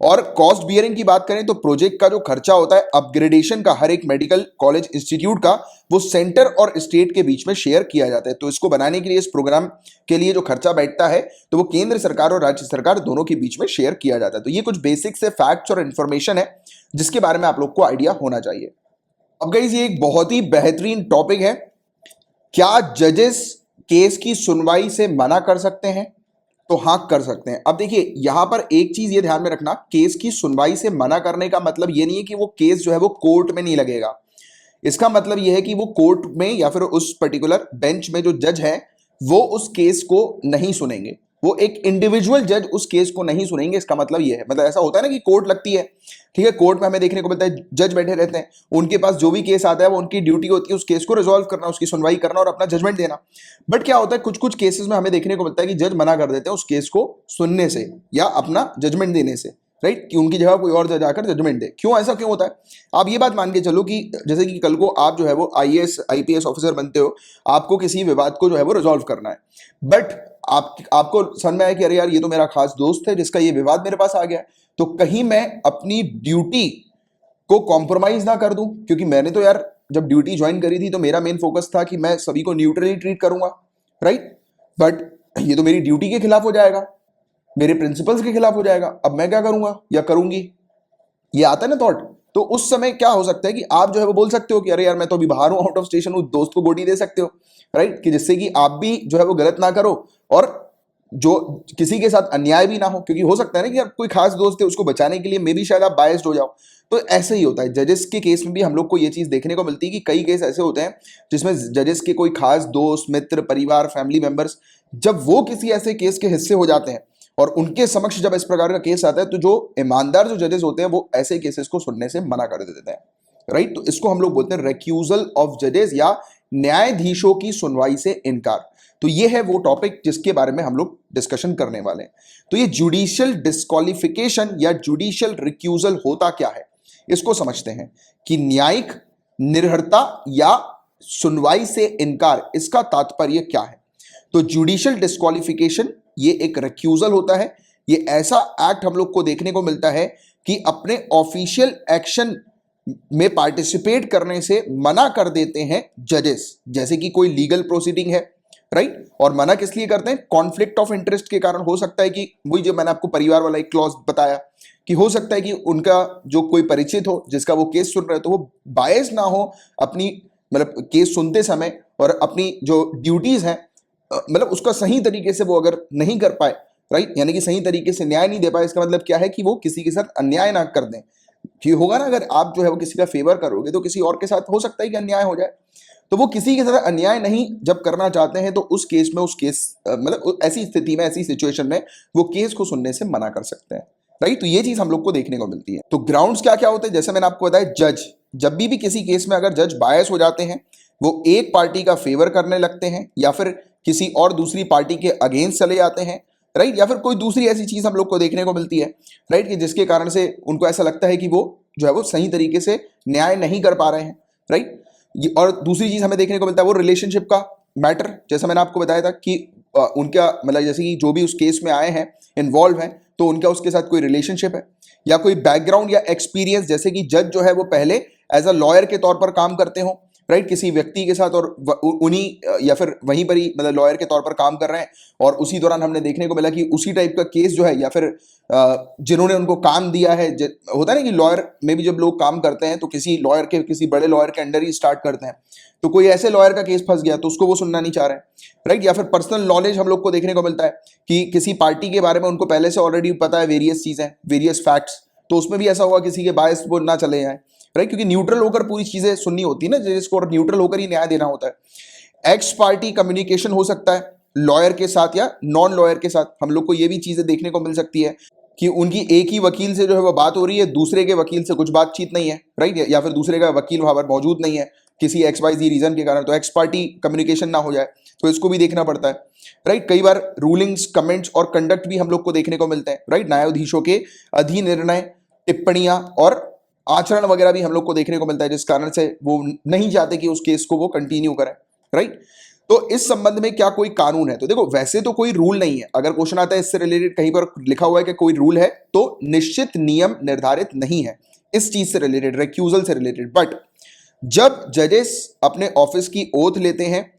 और कॉस्ट बियरिंग की बात करें तो प्रोजेक्ट का जो खर्चा होता है अपग्रेडेशन का, हर एक मेडिकल कॉलेज इंस्टीट्यूट का, वो सेंटर और स्टेट के बीच में शेयर किया जाता है। तो इसको बनाने के लिए, इस प्रोग्राम के लिए जो खर्चा बैठता है, तो वो केंद्र सरकार और राज्य सरकार दोनों के बीच में शेयर किया जाता है। तो ये कुछ बेसिक से फैक्ट्स और इंफॉर्मेशन है जिसके बारे में आप लोग को आइडिया होना चाहिए। अब गाइस ये एक बहुत ही बेहतरीन टॉपिक है, क्या जजेस केस की सुनवाई से मना कर सकते हैं? तो हाँ, कर सकते हैं। अब देखिए यहां पर एक चीज ये ध्यान में रखना, केस की सुनवाई से मना करने का मतलब ये नहीं है कि वो केस जो है वो कोर्ट में नहीं लगेगा। इसका मतलब ये है कि वो कोर्ट में या फिर उस पर्टिकुलर बेंच में जो जज है वो उस केस को नहीं सुनेंगे, वो एक इंडिविजुअल जज उस केस को नहीं सुनेंगे। इसका मतलब ये है, मतलब ऐसा होता है ना कि कोर्ट लगती है, ठीक है, कोर्ट में हमें देखने को मिलता है जज बैठे रहते हैं, उनके पास जो भी केस आता है वो उनकी ड्यूटी होती है उस केस को रिजॉल्व करना, उसकी सुनवाई करना और अपना जजमेंट देना। बट क्या होता है, कुछ कुछ केसेस में हमें देखने को मिलता है कि जज मना कर देते हैं उस केस को सुनने से या अपना जजमेंट देने से, राइट, कि उनकी जगह कोई और जज आकर जजमेंट दे। क्यों, ऐसा क्यों होता है? आप ये बात मान के चलो कि जैसे कि कल को आप जो है वो आईएएस आईपीएस ऑफिसर बनते हो, आपको किसी विवाद को जो है वो रिजॉल्व करना है, बट आपको समझ में आया कि अरे यार ये तो मेरा खास दोस्त है जिसका ये विवाद मेरे पास आ गया, तो कहीं मैं अपनी ड्यूटी को कॉम्प्रोमाइज ना कर दूं, क्योंकि मैंने तो यार जब ड्यूटी ज्वाइन करी थी तो मेरा मेन फोकस था कि मैं सभी को न्यूट्रली ट्रीट करूंगा, राइट, बट ये तो मेरी ड्यूटी के खिलाफ हो जाएगा, मेरे प्रिंसिपल्स के खिलाफ हो जाएगा। अब मैं क्या करूंगा या करूंगी, ये आता है ना थॉट। तो उस समय क्या हो सकता है कि आप जो है वो बोल सकते हो कि अरे यार मैं तो अभी बाहर हूं, आउट ऑफ स्टेशन हूं, दोस्त को गोटी दे सकते हो, राइट, कि जिससे कि आप भी जो है वो गलत ना करो और जो किसी के साथ अन्याय भी ना हो, क्योंकि हो सकता है ना कि आप कोई खास दोस्त है उसको बचाने के लिए मे भी शायद आप बायस्ड हो जाओ। तो ऐसे ही होता है जजेस के केस में भी हम लोग को ये चीज देखने को मिलती है कि कई केस ऐसे होते हैं जिसमें जजेस के कोई खास दोस्त, मित्र, परिवार, फैमिली मेंबर्स, जब वो किसी ऐसे केस के हिस्से हो जाते हैं और उनके समक्ष जब इस प्रकार का केस आता है, तो जो ईमानदार जो जजेस होते हैं वो ऐसे केसेस को सुनने से मना कर देते हैं, राइट। तो इसको हम लोग बोलते हैं रेक्यूजल ऑफ जजेस या न्यायाधीशों की सुनवाई से इनकार। तो ये है वो टॉपिक जिसके बारे में हम लोग डिस्कशन करने वाले हैं। तो ये जुडिशियल डिस्क्वालिफिकेशन या जुडिशियल रिक्यूजल होता क्या है, इसको समझते हैं कि न्यायिक निर्भरता या सुनवाई से इनकार, इसका तात्पर्य क्या है। तो जुडिशियल डिस्क्वालिफिकेशन ये एक रिक्यूजल होता है। ये ऐसा एक्ट हम लोग को देखने को मिलता है कि अपने ऑफिशियल एक्शन में पार्टिसिपेट करने से मना कर देते हैं जजेस, जैसे कि कोई लीगल प्रोसीडिंग है, राइट। और मना किस लिए करते हैं? कॉन्फ्लिक्ट ऑफ इंटरेस्ट के कारण। हो सकता है कि वही जो मैंने आपको परिवार वाला एक क्लॉज बताया कि हो सकता है कि उनका जो कोई परिचित हो जिसका वो केस सुन रहे हो, तो वो बायस ना हो अपनी मतलब केस सुनते समय, और अपनी जो ड्यूटीज हैं मतलब उसका सही तरीके से वो अगर नहीं कर पाए, राइट, यानी कि सही तरीके से न्याय नहीं दे पाए, इसका मतलब क्या है कि वो किसी के साथ अन्याय ना कर दें। कि होगा ना, अगर आप जो है वो किसी का फेवर करोगे तो किसी और के साथ हो सकता है कि अन्याय हो जाए। तो वो किसी के साथ अन्याय नहीं जब करना चाहते हैं तो उस केस में मतलब ऐसी स्थिति में, ऐसी सिचुएशन में वो केस को सुनने से मना कर सकते हैं, राइट। तो ये चीज हम लोग को देखने को मिलती है। तो ग्राउंड्स क्या क्या होते हैं, जैसे मैंने आपको बताया, जज जब भी किसी केस में अगर जज बायस हो जाते हैं, वो एक पार्टी का फेवर करने लगते हैं या फिर किसी और दूसरी पार्टी के अगेंस्ट चले जाते हैं, राइट, या फिर कोई दूसरी ऐसी चीज हम लोग को देखने को मिलती है, राइट, कि जिसके कारण से उनको ऐसा लगता है कि वो जो है वो सही तरीके से न्याय नहीं कर पा रहे हैं, राइट। और दूसरी चीज हमें देखने को मिलता है वो रिलेशनशिप का मैटर, जैसा मैंने आपको बताया था कि उनका मतलब जैसे कि जो भी उस केस में आए हैं, इन्वॉल्व हैं, तो उनका उसके साथ कोई रिलेशनशिप है या कोई बैकग्राउंड या एक्सपीरियंस, जैसे कि जज जो है वो पहले एज अ लॉयर के तौर पर काम करते हो, राइट, किसी व्यक्ति के साथ, और उन्हीं या फिर वहीं पर ही मतलब लॉयर के तौर पर काम कर रहे हैं, और उसी दौरान हमने देखने को मिला कि उसी टाइप का केस जो है या फिर जिन्होंने उनको काम दिया है, होता है ना कि लॉयर में भी जब लोग काम करते हैं तो किसी लॉयर के, किसी बड़े लॉयर के अंडर ही स्टार्ट करते हैं, तो कोई ऐसे लॉयर का केस फंस गया तो उसको वो सुनना नहीं चाह रहे हैं, राइट। या फिर पर्सनल नॉलेज हम लोग को देखने को मिलता है कि किसी पार्टी के बारे में उनको पहले से ऑलरेडी पता है वेरियस चीजें, वेरियस फैक्ट्स, तो उसमें भी ऐसा हुआ किसी के बायस वो ना चले जाए, राइट, क्योंकि न्यूट्रल होकर पूरी चीजें सुननी होती है ना, जिसको न्यूट्रल होकर ही न्याय देना होता है। एक्स पार्टी कम्युनिकेशन हो सकता है लॉयर के साथ या नॉन लॉयर के साथ, हम लोग को ये भी चीजें देखने को मिल सकती है कि उनकी एक ही वकील से जो है वो बात हो रही है, दूसरे के वकील से कुछ बातचीत नहीं है, राइट, या फिर दूसरे का वकील वहां पर मौजूद नहीं है किसी XYZ रीजन के कारण, तो एक्स पार्टी कम्युनिकेशन ना हो जाए, तो इसको भी देखना पड़ता है, राइट। कई बार रूलिंग्स, कमेंट्स और कंडक्ट भी हम लोग को देखने को मिलते हैं, राइट, न्यायाधीशों के अधिनिर्णय, टिप्पणियां और आचरण वगैरह भी हम लोग को देखने को मिलता है, जिस कारण से वो नहीं चाहते कि उस केस को वो कंटिन्यू करें, राइट। तो इस संबंध में क्या कोई कानून है? तो देखो, वैसे तो कोई रूल नहीं है। अगर क्वेश्चन आता है इससे रिलेटेड, कहीं पर लिखा हुआ है कि कोई रूल है, तो निश्चित नियम निर्धारित नहीं है इस चीज से रिलेटेड, रिक्यूजल से रिलेटेड। बट जब जजेस अपने ऑफिस की ओथ लेते हैं,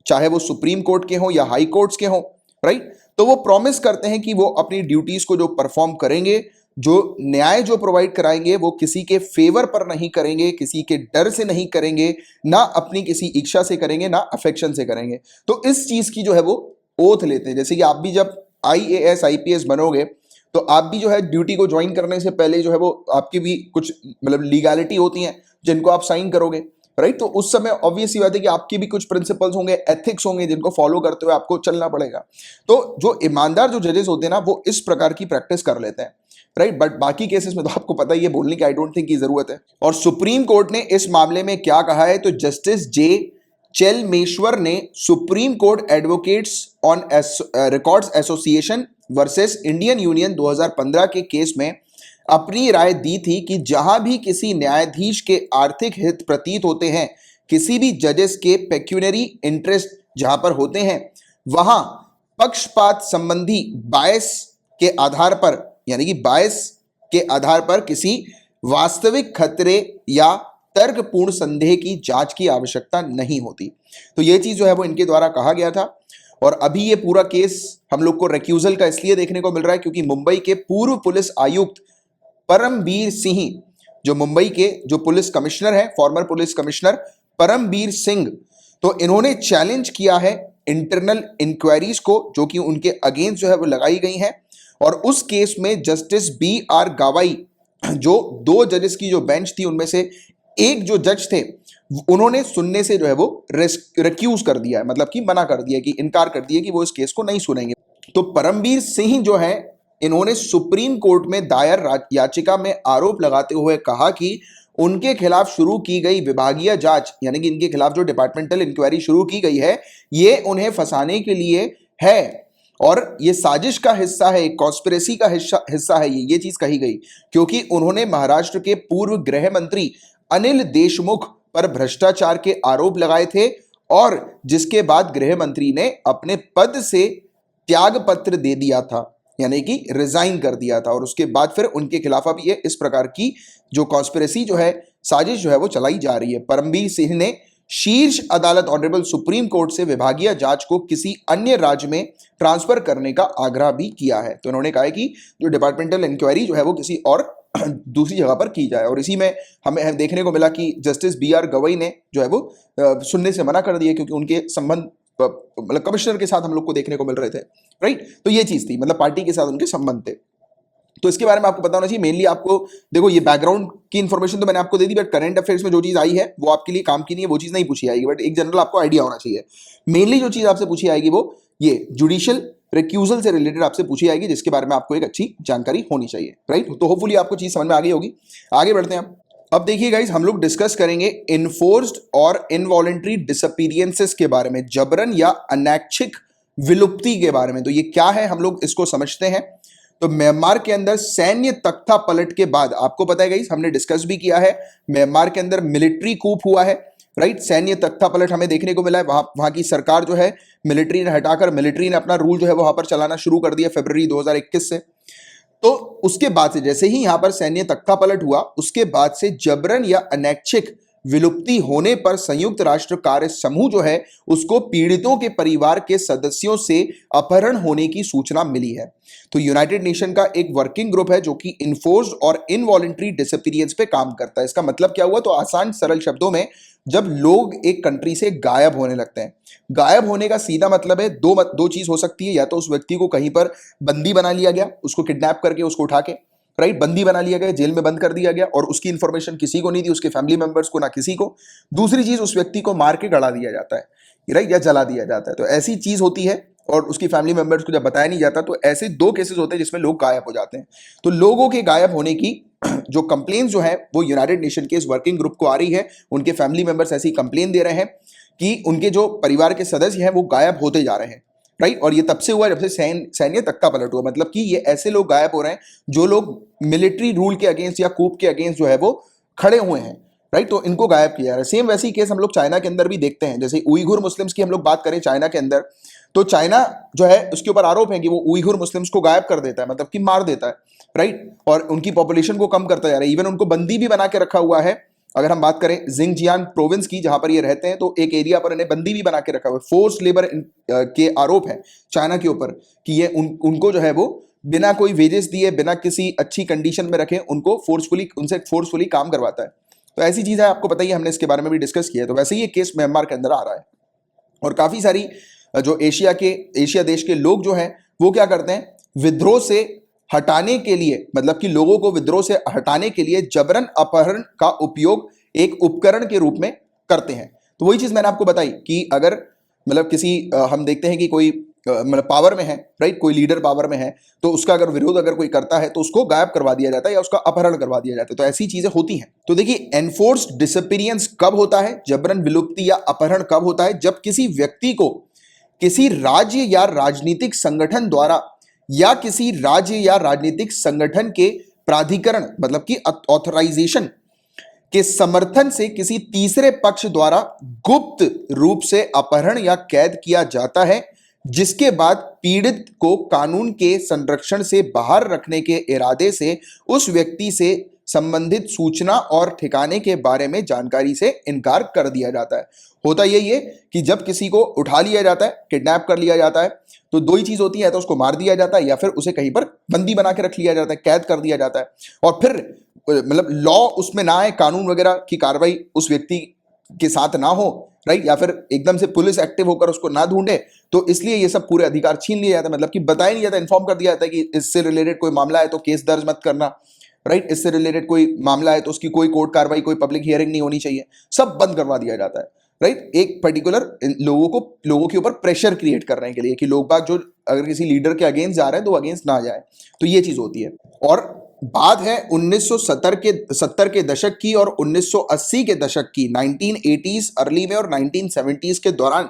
चाहे वो सुप्रीम कोर्ट के हों या हाई कोर्ट्स के हों, राइट, तो वो प्रॉमिस करते हैं कि वो अपनी ड्यूटीज को जो परफॉर्म करेंगे, जो न्याय जो प्रोवाइड कराएंगे, वो किसी के फेवर पर नहीं करेंगे, किसी के डर से नहीं करेंगे, ना अपनी किसी इच्छा से करेंगे, ना अफेक्शन से करेंगे। तो इस चीज की जो है वो ओथ लेते हैं। जैसे कि आप भी जब IAS IPS बनोगे तो आप भी जो है ड्यूटी को ज्वाइन करने से पहले जो है वो आपकी भी कुछ मतलब लीगैलिटी होती हैं जिनको आप साइन करोगे, राइट। तो उस समय ऑब्वियस सी बात है कि आपकी भी कुछ प्रिंसिपल्स होंगे, एथिक्स होंगे, जिनको फॉलो करते हुए आपको चलना पड़ेगा। तो जो ईमानदार जो जजेस होते हैं ना, वो इस प्रकार की प्रैक्टिस कर लेते हैं, राइट। बट बाकी केसेस में तो आपको पता ही है, बोलने की आई डोंट थिंक की जरूरत है। और सुप्रीम कोर्ट ने इस मामले में क्या कहा है, तो जस्टिस जे चेलमेश्वर ने supreme court advocates on records association versus Indian union 2015 के केस में अपनी राय दी थी कि जहां भी किसी न्यायाधीश के आर्थिक हित प्रतीत होते हैं, किसी भी जजेस के पेक्यूनरी इंटरेस्ट जहां पर होते हैं, वहां पक्षपात संबंधी बायस के आधार पर, यानी कि बायस के आधार पर किसी वास्तविक खतरे या तर्कपूर्ण संदेह की जांच की आवश्यकता नहीं होती। तो यह चीज जो है वो इनके द्वारा कहा गया था। और अभी ये पूरा केस हम लोग को रिक्यूजल का इसलिए देखने को मिल रहा है क्योंकि मुंबई के पूर्व पुलिस आयुक्त परमबीर सिंह, जो मुंबई के जो पुलिस कमिश्नर हैं, farmer police commissioner Parambir Singh, तो इन्होंने चैलेंज किया है इंटरनल इंक्वायरीज को जो कि उनके अगेंस्ट जो है वो लगाई गई हैं। और उस केस में जस्टिस BR गावाई, जो 2 जजेस की जो बेंच थी उनमें से एक जो जज थे, उन्होंने सुनने से जो है वो रिक्यूज कर दिया है, मतलब कि मना कर दिया, कि इनकार कर दिया कि वो इस केस को नहीं सुनेंगे। तो परमबीर सिंह जो है, इन्होंने सुप्रीम कोर्ट में दायर याचिका में आरोप लगाते हुए कहा कि उनके खिलाफ शुरू की गई विभागीय जांच, यानी कि इनके खिलाफ जो डिपार्टमेंटल इंक्वायरी शुरू की गई है, ये उन्हें फंसाने के लिए है और ये साजिश का हिस्सा है, कॉन्स्पिरेसी का हिस्सा है, ये चीज कही गई, क्योंकि उन्होंने महाराष्ट्र के पूर्व गृह मंत्री अनिल देशमुख पर भ्रष्टाचार के आरोप लगाए थे और जिसके बाद गृह मंत्री ने अपने पद से त्याग पत्र दे दिया था। यानी कि रिजाइन कर दिया था, और उसके बाद फिर उनके खिलाफ अब ये इस प्रकार की जो कॉन्स्पिरेसी जो है, साजिश जो है वो चलाई जा रही है। परमबीर सिंह ने शीर्ष अदालत ऑनरेबल सुप्रीम कोर्ट से विभागीय जांच को किसी अन्य राज्य में ट्रांसफर करने का आग्रह भी किया है। तो उन्होंने कहा है कि जो डिपार्टमेंटल इंक्वायरी जो है वो किसी और दूसरी जगह पर की जाए, और इसी में हमें देखने को मिला कि जस्टिस BR गवई ने जो है वो सुनने से मना कर दिया, क्योंकि उनके संबंध मतलब कमिश्नर के साथ हम लोग को देखने को मिल रहे थे, राइट। तो ये चीज थी, मतलब पार्टी के साथ उनके संबंध थे। तो इसके बारे में आपको पता होना चाहिए। मेनली आपको देखो, ये बैकग्राउंड की इंफॉर्मेशन तो मैंने आपको दे दी, बट करंट अफेयर्स में जो चीज आई है वो आपके लिए काम की नहीं है, वो चीज नहीं पूछी आएगी, बट एक जनरल आपको आइडिया होना चाहिए। मेनली जो चीज आपसे पूछी आएगी वो ये जुडिशियल रिक्यूजल से रिलेटेड आपसे पूछी आएगी, जिसके बारे में आपको एक अच्छी जानकारी होनी चाहिए, राइट। तो होपफुली आपको चीज समझ में आ गई होगी। आगे बढ़ते हैं अब देखिए गाइस, हम लोग डिस्कस करेंगे इनफोर्स्ड और इनवॉलेंट्री डिसअपीयरेंसेस के बारे में, जबरन या अनैच्छिक विलुप्ति के बारे में। तो ये क्या है, हम लोग इसको समझते हैं। तो म्यांमार के अंदर सैन्य तख्ता पलट के बाद, आपको पता है गाइस, हमने डिस्कस भी किया है, म्यांमार के अंदर मिलिट्री कूप हुआ है, राइट। सैन्य तख्ता पलट हमें देखने को मिला है। वहां की सरकार जो है मिलिट्री ने हटाकर मिलिट्री ने अपना रूल जो है वहां पर चलाना शुरू कर दिया फरवरी 2021 से। तो उसके बाद से जैसे ही यहां पर सैन्य तख्ता पलट हुआ, उसके बाद से जबरन या अनैच्छिक विलुप्ति होने पर संयुक्त राष्ट्र कार्य समूह जो है उसको पीड़ितों के परिवार के सदस्यों से अपहरण होने की सूचना मिली है। तो यूनाइटेड नेशन का एक वर्किंग ग्रुप है जो कि इनफोर्स्ड और इनवॉलेंट्री डिसअपीयरेंस पे काम करता है। इसका मतलब क्या हुआ, तो आसान सरल शब्दों में, जब लोग एक कंट्री से गायब होने लगते हैं, गायब होने का सीधा मतलब है दो चीज हो सकती है। या तो उस व्यक्ति को कहीं पर बंदी बना लिया गया, उसको किडनैप करके उसको उठा के, राइट, बंदी बना लिया गया, जेल में बंद कर दिया गया, और उसकी इंफॉर्मेशन किसी को नहीं दी, उसके फैमिली मेंबर्स को ना किसी को। दूसरी चीज, उस व्यक्ति को मार के गड़ा दिया जाता है, राइट, या जला दिया जाता है। तो ऐसी चीज होती है, और उसकी फैमिली मेंबर्स को जब बताया नहीं जाता, तो ऐसे दो केसेस होते हैं जिसमें लोग गायब हो जाते हैं। तो लोगों के गायब होने की जो कंप्लेंट्स जो है वो यूनाइटेड नेशन के इस वर्किंग ग्रुप को आ रही है। उनके फैमिली मेंबर्स ऐसी कंप्लेन दे रहे हैं कि उनके जो परिवार के सदस्य हैं वो गायब होते जा रहे हैं, राइट। और ये तब से हुआ जब से सैन्य तख्ता पलट हुआ, मतलब कि ये ऐसे लोग गायब हो रहे हैं जो लोग मिलिट्री रूल के अगेंस्ट या कूप के अगेंस्ट जो है वो खड़े हुए हैं, राइट। तो इनको गायब किया जा रहा है। सेम वैसी केस हम लोग चाइना के अंदर भी देखते हैं। जैसे उइघुर मुस्लिम्स की हम लोग बात करें चाइना के अंदर, तो चाइना जो है उसके ऊपर आरोप है कि वो उइघुर मुस्लिम्स को गायब कर देता है, मतलब कि मार देता है, राइट, और उनकी पॉपुलेशन को कम करता जा रहा है। इवन उनको बंदी भी बना के रखा हुआ है। अगर हम बात करें जिंगजियांग प्रोविंस की, जहां पर ये रहते हैं, तो एक एरिया पर इन्हें बंदी भी बना के रखा हुआ है। फोर्स लेबर के आरोप है चाइना के ऊपर कि ये उनको जो है वो बिना कोई वेजेस दिए, बिना किसी अच्छी कंडीशन में रखे, उनको उनसे फोर्सफुली काम करवाता है। तो ऐसी चीज है, आपको पता ही है, हमने इसके बारे में भी डिस्कस किया है। तो वैसे ही ये केस म्यांमार के अंदर आ रहा है। और काफी सारी जो एशिया देश के लोग जो हैं वो क्या करते हैं, विद्रोह से हटाने के लिए, मतलब कि लोगों को विद्रोह से हटाने के लिए जबरन अपहरण का उपयोग एक उपकरण के रूप में करते हैं। तो वही चीज मैंने आपको बताई कि अगर मतलब किसी हम देखते हैं कि कोई मतलब पावर में है, राइट, कोई लीडर पावर में है, तो उसका अगर विरोध अगर कोई करता है तो उसको गायब करवा दिया जाता है या उसका अपहरण करवा दिया जाता है। तो ऐसी चीजें होती हैं। तो देखिए, एनफोर्स्ड डिसअपीयरेंस कब होता है, जबरन विलुप्ति या अपहरण कब होता है, जब किसी व्यक्ति को किसी राज्य या राजनीतिक संगठन द्वारा या किसी राज्य या राजनीतिक संगठन के प्राधिकरण, मतलब कि ऑथराइजेशन के समर्थन से किसी तीसरे पक्ष द्वारा गुप्त रूप से अपहरण या कैद किया जाता है, जिसके बाद पीड़ित को कानून के संरक्षण से बाहर रखने के इरादे से उस व्यक्ति से संबंधित सूचना और ठिकाने के बारे में जानकारी से इनकार कर दिया जाता है। होता यही है कि जब किसी को उठा लिया जाता है, किडनैप कर लिया जाता है, तो दो ही चीज होती है, तो उसको मार दिया जाता है या फिर उसे कहीं पर बंदी बना के रख लिया जाता है, कैद कर दिया जाता है। और फिर मतलब लॉ उसमें ना आए, कानून वगैरह की कार्रवाई उस व्यक्ति के साथ ना हो, राइट, या फिर एकदम से पुलिस एक्टिव होकर उसको ना ढूंढे, तो इसलिए ये सब पूरे अधिकार छीन लिए जाते हैं। मतलब कि बताया नहीं जाता, इन्फॉर्म कर दिया जाता है कि इससे रिलेटेड कोई मामला है तो केस दर्ज मत करना, राइट, इससे रिलेटेड कोई मामला है तो उसकी कोई कोर्ट कार्रवाई, कोई पब्लिक हियरिंग नहीं होनी चाहिए, सब बंद करवा दिया जाता है, राइट। एक पर्टिकुलर लोगों के ऊपर प्रेशर क्रिएट करने के लिए कि लोग बाग जो अगर किसी लीडर के अगेंस्ट जा रहे हैं तो वो अगेंस्ट ना जाए। तो ये चीज होती है। और बात है 1970 के दशक की और 1980 के दशक की, 1980s अर्ली में और 1970s के दौरान,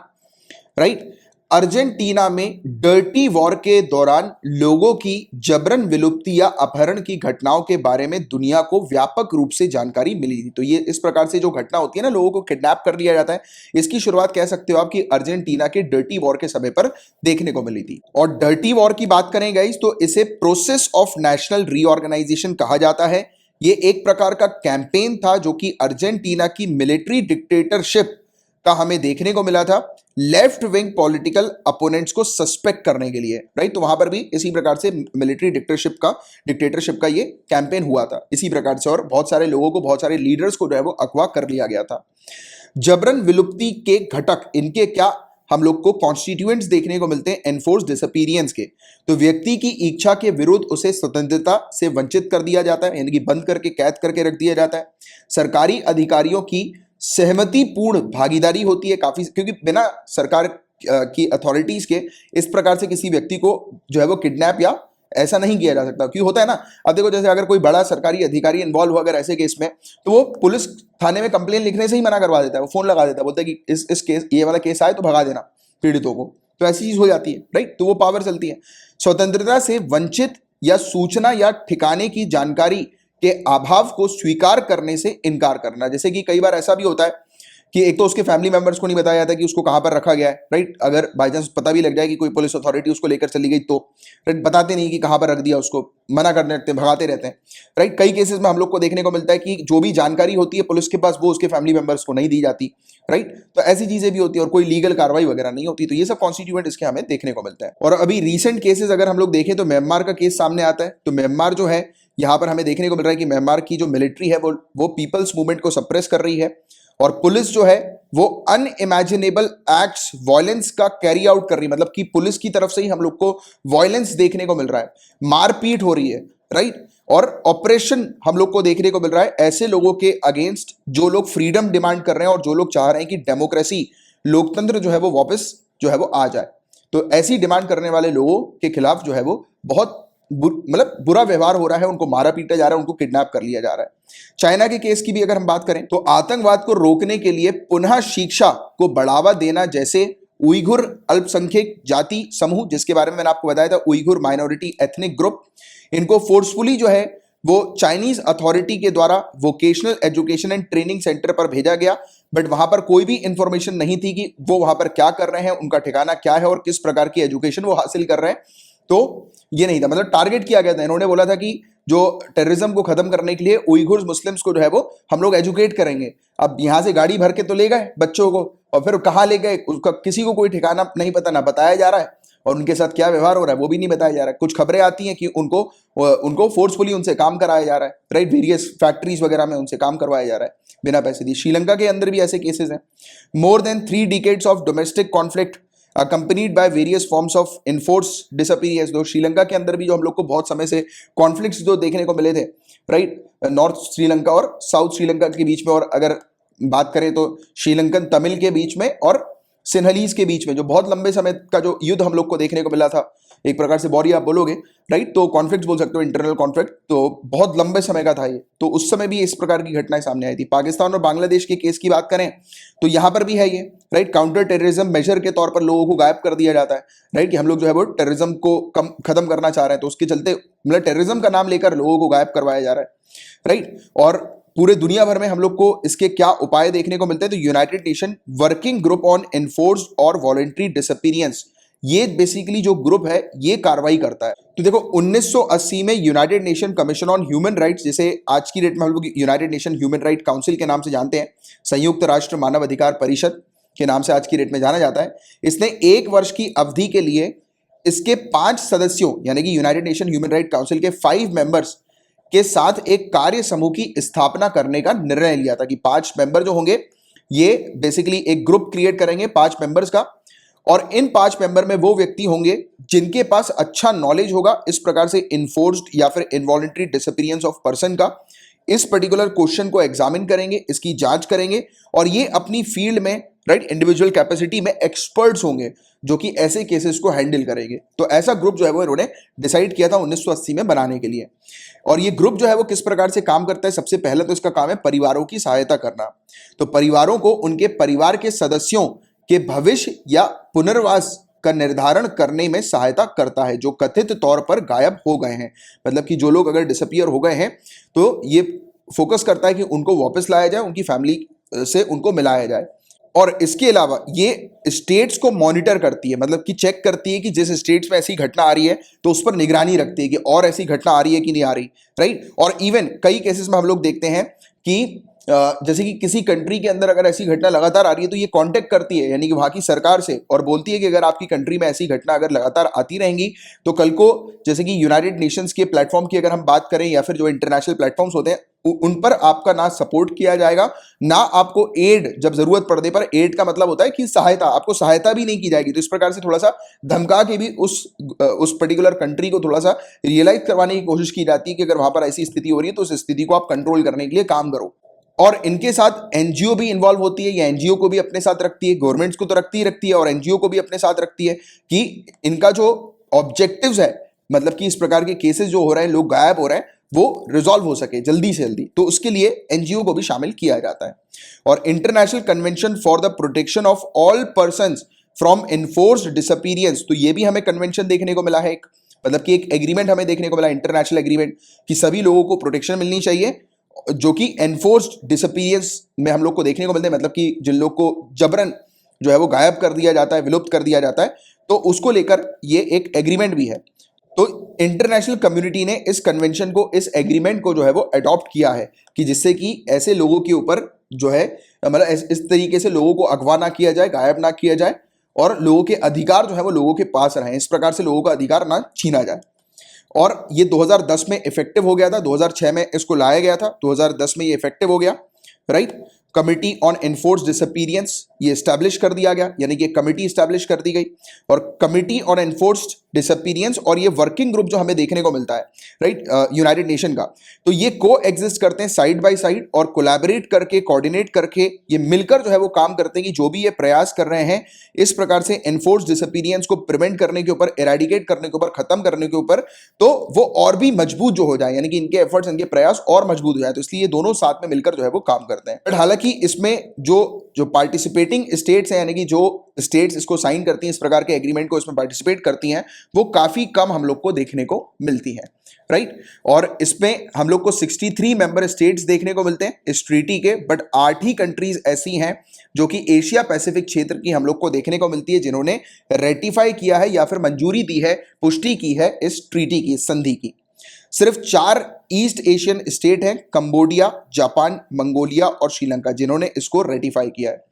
राइट। अर्जेंटीना में डर्टी वॉर के दौरान लोगों की जबरन विलुप्ति या अपहरण की घटनाओं के बारे में दुनिया को व्यापक रूप से जानकारी मिली थी। तो ये इस प्रकार से जो घटना होती है ना, लोगों को किडनैप कर लिया जाता है, इसकी शुरुआत कह सकते हो आप कि अर्जेंटीना के डर्टी वॉर के समय पर देखने को मिली थी। और डर्टी वॉर की बात करें गाइस तो इसे प्रोसेस ऑफ नेशनल रीऑर्गेनाइजेशन कहा जाता है। ये एक प्रकार का कैंपेन था जो कि अर्जेंटीना की मिलिट्री डिक्टेटरशिप का हमें देखने को मिला था, लेफ्ट विंग पॉलिटिकल अपोनेंट्स को सस्पेक्ट करने के लिए, राइट। तो वहां पर भी इसी प्रकार से मिलिट्री डिक्टेटरशिप का ये कैंपेन हुआ था इसी प्रकार से, और बहुत सारे लोगों को, बहुत सारे लीडर्स को जो है वो अगवा कर लिया गया था। जबरन विलुप्ति के घटक इनके क्या हम लोग को कॉन्स्टिट्यूएंट्स देखने को मिलते हैं एनफोर्स डिसअपीयरेंस के। तो व्यक्ति की इच्छा के विरुद्ध उसे स्वतंत्रता से वंचित कर दिया जाता है, यानी कि बंद करके, कैद करके रख दिया जाता है। सरकारी अधिकारियों की सहमति पूर्ण भागीदारी होती है काफी, क्योंकि बिना सरकार की अथॉरिटीज के इस प्रकार से किसी व्यक्ति को जो है वो किडनैप या ऐसा नहीं किया जा सकता। क्यों होता है ना, अब देखो जैसे अगर कोई बड़ा सरकारी अधिकारी इन्वॉल्व हुआ अगर ऐसे केस में, तो वो पुलिस थाने में कंप्लेन लिखने से ही मना करवा देता है, वो फोन लगा देता है, बोलता है कि इस केस, ये वाला केस आए तो भगा देना पीड़ितों को। तो ऐसी चीज हो जाती है, राइट। तो वो पावर चलती है। स्वतंत्रता से वंचित या सूचना या ठिकाने की जानकारी के अभाव को स्वीकार करने से इनकार करना। जैसे कि कई बार ऐसा भी होता है कि एक तो उसके फैमिली मेंबर्स को नहीं बताया जाता कि उसको कहां पर रखा गया है, राइट। अगर बाई चांस पता भी लग जाए कि कोई पुलिस अथॉरिटी उसको लेकर चली गई तो राइट, बताते नहीं कि कहां पर रख दिया, उसको मना करने लगते हैं, भगाते रहते हैं, राइट। कई केसेस में हम लोग को देखने को मिलता है कि जो भी जानकारी होती है पुलिस के पास वो उसके फैमिली मेंबर्स को नहीं दी जाती, राइट। तो ऐसी चीजें भी होती है और कोई लीगल कार्रवाई वगैरह नहीं होती। तो ये सब कॉन्स्टिट्यूएंट इसके हमें देखने को मिलता है। और अभी रिसेंट केसेस अगर हम लोग देखें तो म्यांमार का केस सामने आता है। तो म्यांमार जो है, यहां पर हमें देखने को मिल रहा है कि म्यांमार की जो मिलिट्री है वो पीपल्स मूवमेंट को सप्रेस कर रही है, और पुलिस जो है वो अनइमेजिनेबल एक्ट्स वायलेंस का कैरी आउट कर रही है। मतलब कि पुलिस की तरफ से ही हम लोग को वायलेंस देखने को मिल रहा है, मारपीट हो रही है, राइट। और ऑपरेशन हम लोग को देखने को मिल रहा है ऐसे लोगों के अगेंस्ट जो लोग फ्रीडम डिमांड कर रहे हैं और जो लोग चाह रहे हैं कि डेमोक्रेसी, लोकतंत्र जो है वो वापस जो है वो आ जाए। तो ऐसी डिमांड करने वाले लोगों के खिलाफ जो है वो बहुत मतलब बुरा व्यवहार हो रहा है, उनको मारा पीटा जा रहा है, उनको किडनैप कर लिया जा रहा है। चाइना के केस की भी अगर हम बात करें तो आतंकवाद को रोकने के लिए पुनः शिक्षा को बढ़ावा देना, जैसे उइघुर अल्पसंख्यक जाति समूह, जिसके बारे में मैंने आपको बताया था, उइघुर माइनॉरिटी एथनिक ग्रुप, इनको फोर्सफुली जो है वो चाइनीज अथॉरिटी के द्वारा vocational education and training centre पर भेजा गया। बट वहां पर कोई भी इंफॉर्मेशन नहीं थी कि वो वहां पर क्या कर रहे हैं, उनका ठिकाना क्या है और किस प्रकार की एजुकेशन वो हासिल कर रहे हैं। तो ये नहीं था, मतलब टारगेट किया गया था। इन्होंने बोला था कि जो टेररिज्म को खत्म करने के लिए उइघुर मुस्लिम्स को जो है वो हम लोग एजुकेट करेंगे। अब यहां से गाड़ी भर के तो ले गए बच्चों को, और फिर कहाँ ले गए उसका किसी को कोई ठिकाना नहीं पता, ना बताया जा रहा है, और उनके साथ क्या व्यवहार हो रहा है वो भी नहीं बताया जा रहा है। कुछ खबरें आती हैं कि उनको फोर्सफुली उनसे काम कराया जा रहा है, राइट। वेरियस फैक्ट्रीज वगैरह में उनसे काम करवाया जा रहा है बिना पैसे दिए। श्रीलंका के अंदर भी ऐसे केसेस हैं। More than 3 decades of domestic conflict accompanied by various forms of enforced disappearance। तो श्रीलंका के अंदर भी जो हम लोग को बहुत समय से कॉन्फ्लिक्ट्स जो देखने को मिले थे, राइट, नॉर्थ श्रीलंका और साउथ श्रीलंका के बीच में, और अगर बात करें तो श्रीलंकन तमिल के बीच में और सिन्हलीज के बीच में जो बहुत लंबे समय का जो युद्ध हम लोग को देखने को मिला था, एक प्रकार से वॉर आप बोलोगे, राइट। तो कॉन्फ्लिक्ट बोल सकते हो, इंटरनल कॉन्फ्लिक्ट, तो बहुत लंबे समय का था ये। तो उस समय भी इस प्रकार की घटनाएं सामने आई थी। पाकिस्तान और बांग्लादेश के केस की बात करें तो यहां पर भी है ये, राइट। काउंटर टेररिज्म मेजर के तौर पर लोगों को गायब कर दिया जाता है, राइट, कि हम लोग जो है वो टेररिज्म को खत्म करना चाह रहे हैं, तो उसके चलते मतलब टेररिज्म का नाम लेकर लोगों को गायब करवाया जा रहा है, राइट। और पूरे दुनिया भर में हम लोग को इसके क्या उपाय देखने को मिलते हैं, तो United nation working group on enforced और वॉलंटरी डिसअपीयरेंस, ये बेसिकली जो ग्रुप है ये कार्रवाई करता है। तो देखो 1980 में United nation commission on human rights, जिसे आज की डेट में हम लोग United nation human right council के नाम से जानते हैं, संयुक्त राष्ट्र मानव अधिकार परिषद के नाम से आज की डेट में जाना जाता है, इसने 1 वर्ष की अवधि के लिए इसके 5 सदस्यों, यानी कि United nation human right council के 5 मेंबर्स के साथ एक कार्य समूह की स्थापना करने का निर्णय लिया था कि 5 मेंबर जो होंगे ये बेसिकली एक ग्रुप क्रिएट करेंगे 5 मेंबर्स का, और इन 5 मेंबर में वो व्यक्ति होंगे जिनके पास अच्छा नॉलेज होगा इस प्रकार से इन्फोर्स्ड या फिर इनवॉलंटरी डिसअपीयरेंस ऑफ पर्सन का। इस पर्टिकुलर क्वेश्चन को एग्जामिन करेंगे, इसकी जांच करेंगे, और ये अपनी फील्ड में, राइट, इंडिविजुअल कैपेसिटी में एक्सपर्ट्स होंगे जो कि ऐसे केसेस को हैंडल करेंगे। तो ऐसा ग्रुप जो है वो इन्होंने डिसाइड किया था 1980 में बनाने के लिए। और ये ग्रुप जो है वो किस प्रकार से काम करता है, सबसे पहले तो इसका काम है परिवारों की सहायता करना। तो परिवारों को उनके परिवार के सदस्यों के भविष्य या पुनर्वास का निर्धारण करने में सहायता करता है जो कथित तौर पर गायब हो गए हैं। मतलब कि जो लोग अगर डिसअपियर हो गए हैं तो ये फोकस करता है कि उनको वापस लाया जाए, उनकी फैमिली से उनको मिलाया जाए। और इसके अलावा ये स्टेट्स को मॉनिटर करती है, मतलब कि चेक करती है कि जिस स्टेट्स में ऐसी घटना आ रही है तो उस पर निगरानी रखती है कि और ऐसी घटना आ रही है कि नहीं आ रही, राइट। और इवन कई केसेस में हम लोग देखते हैं कि जैसे कि किसी कंट्री के अंदर अगर ऐसी घटना लगातार आ रही है तो ये कांटेक्ट करती है, यानी कि वहां की सरकार से, और बोलती है कि अगर आपकी कंट्री में ऐसी घटना अगर लगातार आती रहेंगी तो कल को जैसे कि यूनाइटेड नेशंस के प्लेटफॉर्म की अगर हम बात करें या फिर जो इंटरनेशनल प्लेटफॉर्म्स होते हैं उन पर आपका ना सपोर्ट किया जाएगा, ना आपको एड, जब जरूरत पड़ने पर एड का मतलब होता है कि सहायता, आपको सहायता भी नहीं की जाएगी। तो इस प्रकार से थोड़ा सा धमका के भी उस पर्टिकुलर कंट्री को थोड़ा सा रियलाइज करवाने की कोशिश की जाती है कि अगर वहां पर ऐसी स्थिति हो रही है तो उस स्थिति को आप कंट्रोल करने के लिए काम करो। और इनके साथ एनजीओ भी इन्वॉल्व होती है, या एनजीओ को भी अपने साथ रखती है, गवर्नमेंट्स को तो रखती ही रखती है और एनजीओ को भी अपने साथ रखती है कि इनका जो ऑब्जेक्टिव्स है, मतलब कि इस प्रकार के केसेस जो हो रहे हैं, लोग गायब हो रहे हैं, वो रिजॉल्व हो सके जल्दी से जल्दी, तो उसके लिए एनजीओ को भी शामिल किया जाता है। और international convention for the protection of all persons from enforced disappearance, तो ये भी हमें कन्वेंशन देखने को मिला है एक, मतलब कि एक एग्रीमेंट हमें देखने को मिला, इंटरनेशनल एग्रीमेंट, कि सभी लोगों को प्रोटेक्शन मिलनी चाहिए जो कि एनफोर्स्ड डिसअपीयरेंस में हम लोग को देखने को मिलते हैं, मतलब कि जिन लोग को जबरन जो है वो गायब कर दिया जाता है, विलुप्त कर दिया जाता है, तो उसको लेकर ये एक एग्रीमेंट भी है। तो इंटरनेशनल कम्युनिटी ने इस कन्वेंशन को, इस एग्रीमेंट को जो है वो अडॉप्ट किया है कि जिससे कि ऐसे लोगों के ऊपर जो है, मतलब इस तरीके से लोगों को अगवा ना किया जाए, गायब ना किया जाए, और लोगों के अधिकार जो है वो लोगों के पास रहें, इस प्रकार से लोगों का अधिकार ना छीना जाए। और ये 2010 में इफेक्टिव हो गया था, 2006 में इसको लाया गया था, 2010 में ये इफेक्टिव हो गया, right. Committee on enforced disappearance ये एस्टैब्लिश कर दिया गया, यानी कि कमिटी एस्टैब्लिश कर दी गई। और कमिटी ऑन एनफोर्स्ड डिसअपीयरेंस और ये वर्किंग ग्रुप जो हमें देखने को मिलता है, राइट, यूनाइटेड नेशन का, तो ये को एग्जिस्ट करते हैं साइड बाय साइड और कोलैबोरेट करके, कोऑर्डिनेट करके, ये मिलकर जो है वो काम करते हैं कि जो भी ये प्रयास कर रहे हैं इस प्रकार से एनफोर्स्ड डिसअपीयरेंस को प्रिवेंट करने के ऊपर, एराडिकेट करने के ऊपर, खत्म करने के ऊपर, तो वो और भी मजबूत जो हो जाए, यानी कि इनके एफर्ट्स, इनके प्रयास और मजबूत हो जाए। तो इसलिए ये दोनों साथ में मिलकर जो है वो काम करते हैं। बट हालांकि इसमें जो पार्टिसिपेटिंग स्टेट्स हैं, यानी कि जो स्टेट्स इसको साइन करती हैं, इस प्रकार के एग्रीमेंट को इसमें पार्टिसिपेट करती हैं, वो काफी कम हम लोग को देखने को मिलती हैं, राइट। और इसमें हम लोग को 63 मेंबर स्टेट्स देखने को मिलते हैं इस ट्रीटी के, बट 8 ही कंट्रीज ऐसी हैं जो कि एशिया पैसिफिक क्षेत्र की हम लोग को देखने को मिलती है जिन्होंने रेटिफाई किया है या फिर मंजूरी दी है, पुष्टि की है इस ट्रीटी की, इस संधि की। सिर्फ 4 ईस्ट एशियन स्टेट हैं, कंबोडिया, जापान, मंगोलिया और श्रीलंका, जिन्होंने इसको रेटिफाई किया है।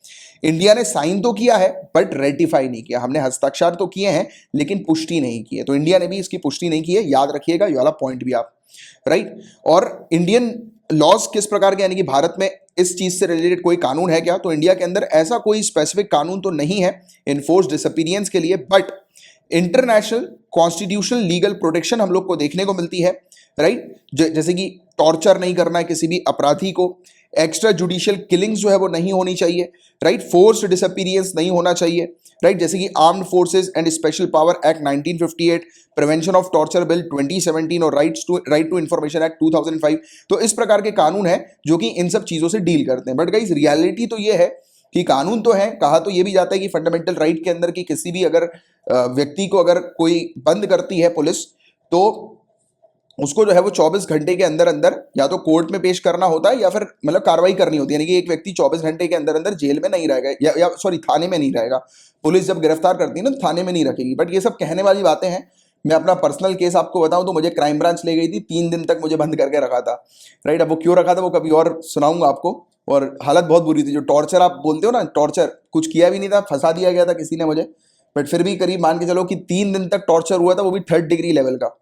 इंडिया ने साइन तो किया है बट रेटिफाई नहीं किया, हमने हस्ताक्षर तो किए हैं लेकिन पुष्टि नहीं की है, तो इंडिया ने भी इसकी पुष्टि नहीं की है, याद रखिएगा ये वाला पॉइंट भी आप, राइट। और इंडियन लॉज किस प्रकार के, यानी कि भारत में इस चीज से रिलेटेड कोई कानून है क्या, तो इंडिया के अंदर ऐसा कोई स्पेसिफिक कानून तो नहीं है एनफोर्स्ड डिसअपीयरेंस के लिए, but international constitutional legal protection हम लोग को देखने को मिलती है, राइट। जैसे कि टॉर्चर नहीं करना है किसी भी अपराधी को, एक्स्ट्रा जुडिशियल किलिंग्स जो है वो नहीं होनी चाहिए, राइट, फोर्स्ड डिसअपीयरेंस नहीं होना चाहिए, राइट, जैसे कि armed forces and special power act 1958, prevention of torture bill 2017 और राइट टू इंफॉर्मेशन एक्ट 2005। तो इस प्रकार के कानून है जो कि इन सब चीजों से डील करते हैं। बट गाइस रियलिटी तो ये है कि कानून तो है, कहा तो ये भी जाता है कि फंडामेंटल राइट के अंदर कि किसी भी अगर व्यक्ति को अगर कोई बंद करती है पुलिस, तो उसको जो है वो 24 घंटे के अंदर अंदर या तो कोर्ट में पेश करना होता है या फिर मतलब कार्रवाई करनी होती है, यानी कि एक व्यक्ति 24 घंटे के अंदर अंदर जेल में नहीं रहेगा, या सॉरी थाने में नहीं रहेगा। पुलिस जब गिरफ्तार करती है ना तो थाने में नहीं रखेगी। बट ये सब कहने वाली बातें हैं। मैं अपना पर्सनल केस आपको बताऊं तो मुझे क्राइम ब्रांच ले गई थी, 3 दिन तक मुझे बंद करके रखा था, राइट। अब वो क्यों रखा था वो कभी और सुनाऊंगा आपको। और हालत बहुत बुरी थी, जो टॉर्चर आप बोलते हो ना, टॉर्चर कुछ किया भी नहीं था, फंसा दिया गया था किसी ने मुझे, बट फिर भी करीब मान के चलो कि 3 दिन तक टॉर्चर हुआ था, वो भी 3rd डिग्री लेवल का।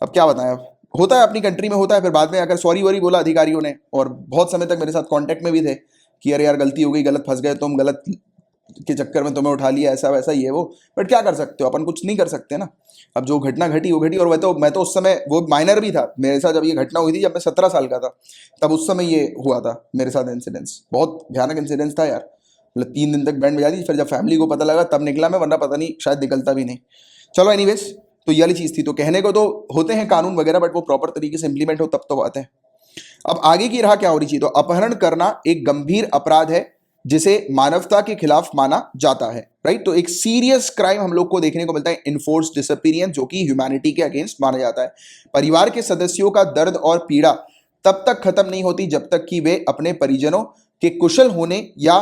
अब क्या बताएं, अब होता है अपनी कंट्री में होता है। फिर बाद में अगर सॉरी वॉरी बोला अधिकारियों ने, और बहुत समय तक मेरे साथ कांटेक्ट में भी थे कि अरे यार गलती हो गई, गलत फंस गए तुम, गलत के चक्कर में तुम्हें उठा लिया, ऐसा वैसा ये वो। बट क्या कर सकते हो, अपन कुछ नहीं कर सकते ना। अब जो घटना घटी वो घटी। और मैं तो उस समय वो माइनर भी था मेरे साथ जब ये घटना हुई थी, जब मैं 17 साल का था, तब उस समय ये हुआ था मेरे साथ इंसिडेंस। बहुत भयानक इंसिडेंस था यार, मतलब 3 दिन तक बैंड बजा दी। फिर जब फैमिली को पता लगा तब निकला मैं, वरना पता नहीं शायद निकलता भी नहीं। चलो एनीवेज, तो ये वाली चीज थी। तो कहने को तो होते हैं कानून वगैरह, बट वो प्रॉपर तरीके से इंप्लीमेंट हो तब तो बात है। अब आगे की राह क्या हो रही चीज, तो अपहरण करना एक गंभीर अपराध है जिसे मानवता के खिलाफ माना जाता है, राइट। तो एक सीरियस क्राइम हम लोग को देखने को मिलता है इनफोर्स्ड डिसअपीयरेंस, जो कि ह्यूमैनिटी के अगेंस्ट माना जाता है। परिवार के सदस्यों का दर्द और पीड़ा तब तक खत्म नहीं होती जब तक कि वे अपने परिजनों के कुशल होने या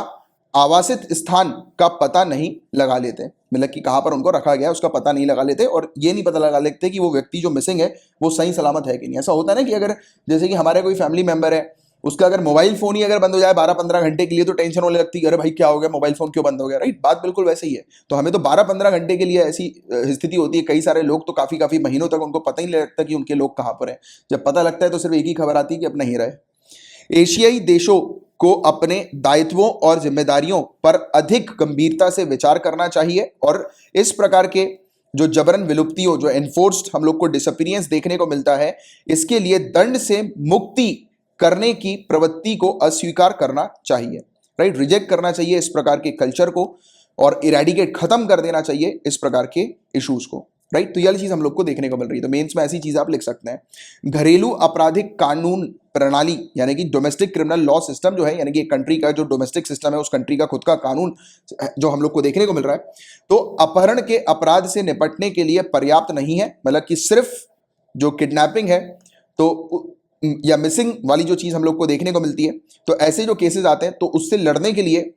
आवासित स्थान का पता नहीं लगा लेते, मतलब कि कहां पर उनको रखा गया है उसका पता नहीं लगा लेते, और ये नहीं पता लगा लेते कि वो व्यक्ति जो मिसिंग है वो सही सलामत है कि नहीं। ऐसा होता है ना कि अगर जैसे कि हमारे कोई फैमिली मेंबर है, उसका अगर मोबाइल फोन ही अगर बंद हो जाए 12-15 घंटे के लिए, तो टेंशन होने लगती है, अरे भाई क्या हो गया, मोबाइल फोन क्यों बंद हो गया, राइट। बात बिल्कुल वैसे ही है। तो हमें तो 12-15 घंटे के लिए ऐसी स्थिति होती है। कई सारे लोग तो काफी काफी महीनों तक उनको पता ही नहीं लगता कि उनके लोग कहां पर है। जब पता लगता है तो सिर्फ एक ही खबर आती है कि अब नहीं रहे। एशियाई देशों को अपने दायित्वों और जिम्मेदारियों पर अधिक गंभीरता से विचार करना चाहिए, और इस प्रकार के जो जबरन विलुप्तियों, जो एनफोर्स्ड हम लोग को डिसअपीयरेंस देखने को मिलता है, इसके लिए दंड से मुक्ति करने की प्रवृत्ति को अस्वीकार करना चाहिए, राइट। रिजेक्ट करना चाहिए इस प्रकार के कल्चर को, और इरेडिकेट, खत्म कर देना चाहिए इस प्रकार के इश्यूज को, राइट। तो यह चीज हम लोग को देखने को मिल रही है। तो मेंस में ऐसी चीज आप लिख सकते हैं। घरेलू आपराधिक कानून प्रणाली यानी कि डोमेस्टिक क्रिमिनल लॉ सिस्टम जो है, यानी कि एक कंट्री का जो डोमेस्टिक सिस्टम है, उस कंट्री का खुद का कानून जो हम लोग को देखने को मिल रहा है, तो अपहरण के अपराध से निपटने के लिए पर्याप्त नहीं है। मतलब कि सिर्फ जो किडनैपिंग है तो या मिसिंग वाली जो चीज हम लोग को देखने को मिलती है, तो ऐसे जो केसेस आते हैं तो उससे लड़ने के लिए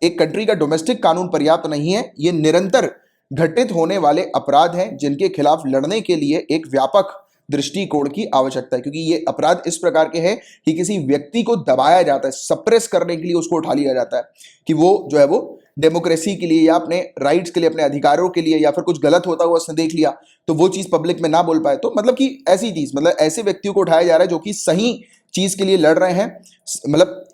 एक कंट्री का डोमेस्टिक कानून पर्याप्त नहीं है। ये निरंतर घटित होने वाले अपराध हैं जिनके खिलाफ लड़ने के लिए एक व्यापक दृष्टिकोण की आवश्यकता है, क्योंकि ये अपराध इस प्रकार के हैं कि किसी व्यक्ति को दबाया जाता है, सप्रेस करने के लिए उसको उठा लिया जाता है कि वो जो है वो डेमोक्रेसी के लिए या अपने राइट्स के लिए, अपने अधिकारों के लिए, या फिर कुछ गलत होता हुआ उसने देख लिया तो वो चीज पब्लिक में ना बोल पाए। तो मतलब कि ऐसी चीज, मतलब ऐसे व्यक्तियों को उठाया जा रहा है जो कि सही चीज के लिए लड़ रहे हैं, मतलब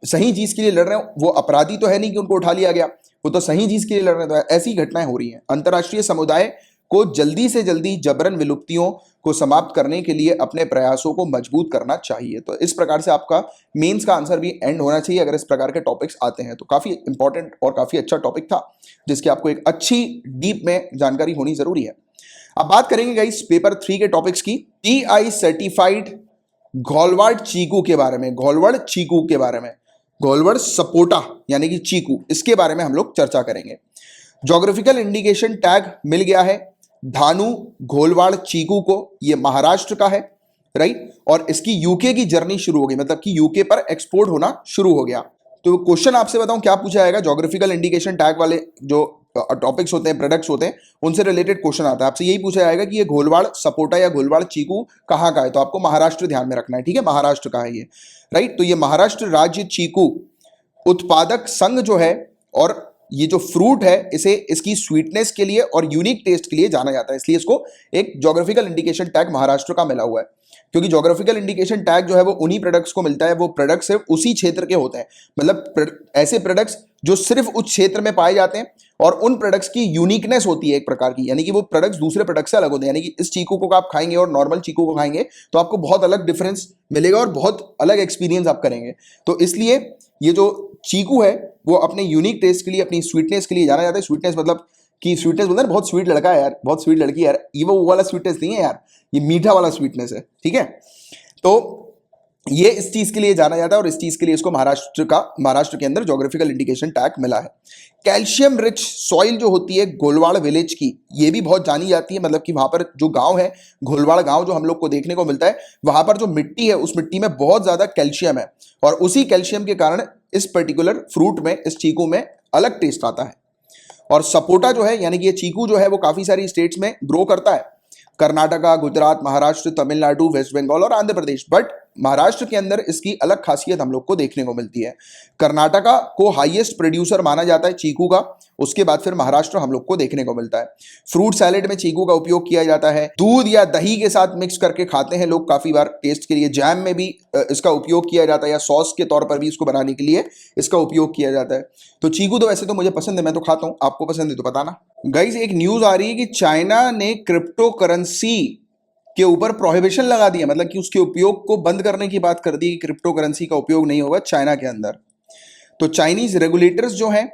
सही चीज के लिए लड़ रहे हैं। वो अपराधी तो है नहीं कि उनको उठा लिया गया, वो तो सही चीज के लिए लड़ रहे हैं। तो ऐसी घटनाएं हो रही हैं। अंतर्राष्ट्रीय समुदाय को जल्दी से जल्दी जबरन विलुप्तियों को समाप्त करने के लिए अपने प्रयासों को मजबूत करना चाहिए। तो इस प्रकार से आपका मेंस का आंसर भी एंड होना चाहिए अगर इस प्रकार के टॉपिक्स आते हैं। तो काफी इंपॉर्टेंट और काफी अच्छा टॉपिक था, जिसकी आपको एक अच्छी डीप में जानकारी होनी जरूरी है। अब बात करेंगे गाइस पेपर 3 के टॉपिक्स की। टीआई सर्टिफाइड घोलवाड़ चीकू के बारे में, घोलवड़ चीकू के बारे में, घोलवड़ सपोटा यानी कि चीकू, इसके बारे में हम लोग चर्चा करेंगे। ज्योग्राफिकल इंडिकेशन टैग मिल गया है धानु घोलवाड़ चीकू को, ये महाराष्ट्र का है, राइट। और इसकी यूके की जर्नी शुरू हो गई, मतलब कि यूके पर एक्सपोर्ट होना शुरू हो गया। तो क्वेश्चन आपसे बताऊं क्या पूछा जाएगा, ज्योग्राफिकल इंडिकेशन टैग वाले जो टॉपिक्स होते हैं, प्रोडक्ट्स होते हैं, उनसे रिलेटेड क्वेश्चन आता है। आपसे यही पूछा जाएगा कि ये घोलवाड़ सपोटा या घोलवाड़ चीकू कहाँ का है, तो आपको महाराष्ट्र ध्यान में रखना है, ठीक है, महाराष्ट्र का है ये, राइट। तो ये महाराष्ट्र राज्य चीकू उत्पादक संघ जो है, और ये जो फ्रूट है इसे इसकी स्वीटनेस के लिए और यूनिक टेस्ट के लिए जाना जाता है, इसलिए इसको एक ज्योग्राफिकल इंडिकेशन टैग महाराष्ट्र का मिला हुआ है। क्योंकि ज्योग्राफिकल इंडिकेशन टैग जो है वो उन्हीं प्रोडक्ट्स को मिलता है, वो प्रोडक्ट्स सिर्फ उसी क्षेत्र के होते हैं, मतलब ऐसे प्रोडक्ट्स जो सिर्फ उस क्षेत्र में पाए जाते हैं, और उन प्रोडक्ट्स की यूनिकनेस होती है एक प्रकार की, यानी कि वो प्रोडक्ट्स दूसरे प्रोडक्ट से अलग होते हैं। यानी कि इस चीकू को आप खाएंगे और नॉर्मल चीकू को खाएंगे तो आपको बहुत अलग डिफरेंस मिलेगा और बहुत अलग एक्सपीरियंस आप करेंगे। तो इसलिए ये जो चीकू है वो अपने यूनिक टेस्ट के लिए, अपनी स्वीटनेस के लिए जाना जाता है। स्वीटनेस मतलब कि स्वीटनेस बोलते हैं बहुत स्वीट लड़का है यार, बहुत स्वीट लड़की है यार, ये वो वाला स्वीटनेस नहीं है यार, ये मीठा वाला स्वीटनेस है, ठीक है। तो ये इस चीज के लिए जाना जाता है, और इस चीज के लिए इसको महाराष्ट्र के अंदर ज्योग्राफिकल इंडिकेशन टैग मिला है। कैल्शियम रिच सॉइल जो होती है घोलवाड़ विलेज की, ये भी बहुत जानी जाती है, मतलब कि वहां पर जो गांव है, घोलवाड़ गांव जो हम लोग को देखने को मिलता है, वहां पर जो मिट्टी है उस मिट्टी में बहुत ज्यादा कैल्शियम है, और उसी कैल्शियम के कारण इस पर्टिकुलर फ्रूट में, इस चीकू में अलग टेस्ट आता है। और सपोटा जो है, यानी कि ये चीकू जो है वो काफी सारी स्टेट्स में ग्रो करता है, कर्नाटका, गुजरात, महाराष्ट्र, तमिलनाडु, वेस्ट बंगाल और आंध्र प्रदेश। बट महाराष्ट्र के अंदर इसकी अलग खासियत हम लोग को देखने को मिलती है। कर्नाटका को हाईएस्ट प्रोड्यूसर माना जाता है चीकू का, उसके बाद फिर महाराष्ट्र हम लोग को देखने को मिलता है। फ्रूट सैलेड में चीकू का उपयोग किया जाता है, दूध या दही के साथ मिक्स करके खाते हैं लोग काफी बार टेस्ट के लिए। जैम में भी इसका उपयोग किया जाता है, या सॉस के तौर पर भी इसको बनाने के लिए इसका उपयोग किया जाता है। तो चीकू तो वैसे तो मुझे पसंद है, मैं तो खाता हूं, आपको पसंद है तो बताना। गाइस एक न्यूज आ रही है कि चाइना ने क्रिप्टो करेंसी के ऊपर प्रोहिबिशन लगा दिया, मतलब कि उसके उपयोग को बंद करने की बात कर दी कि क्रिप्टो करेंसी का उपयोग नहीं होगा चाइना के अंदर। तो चाइनीज रेगुलेटर्स जो हैं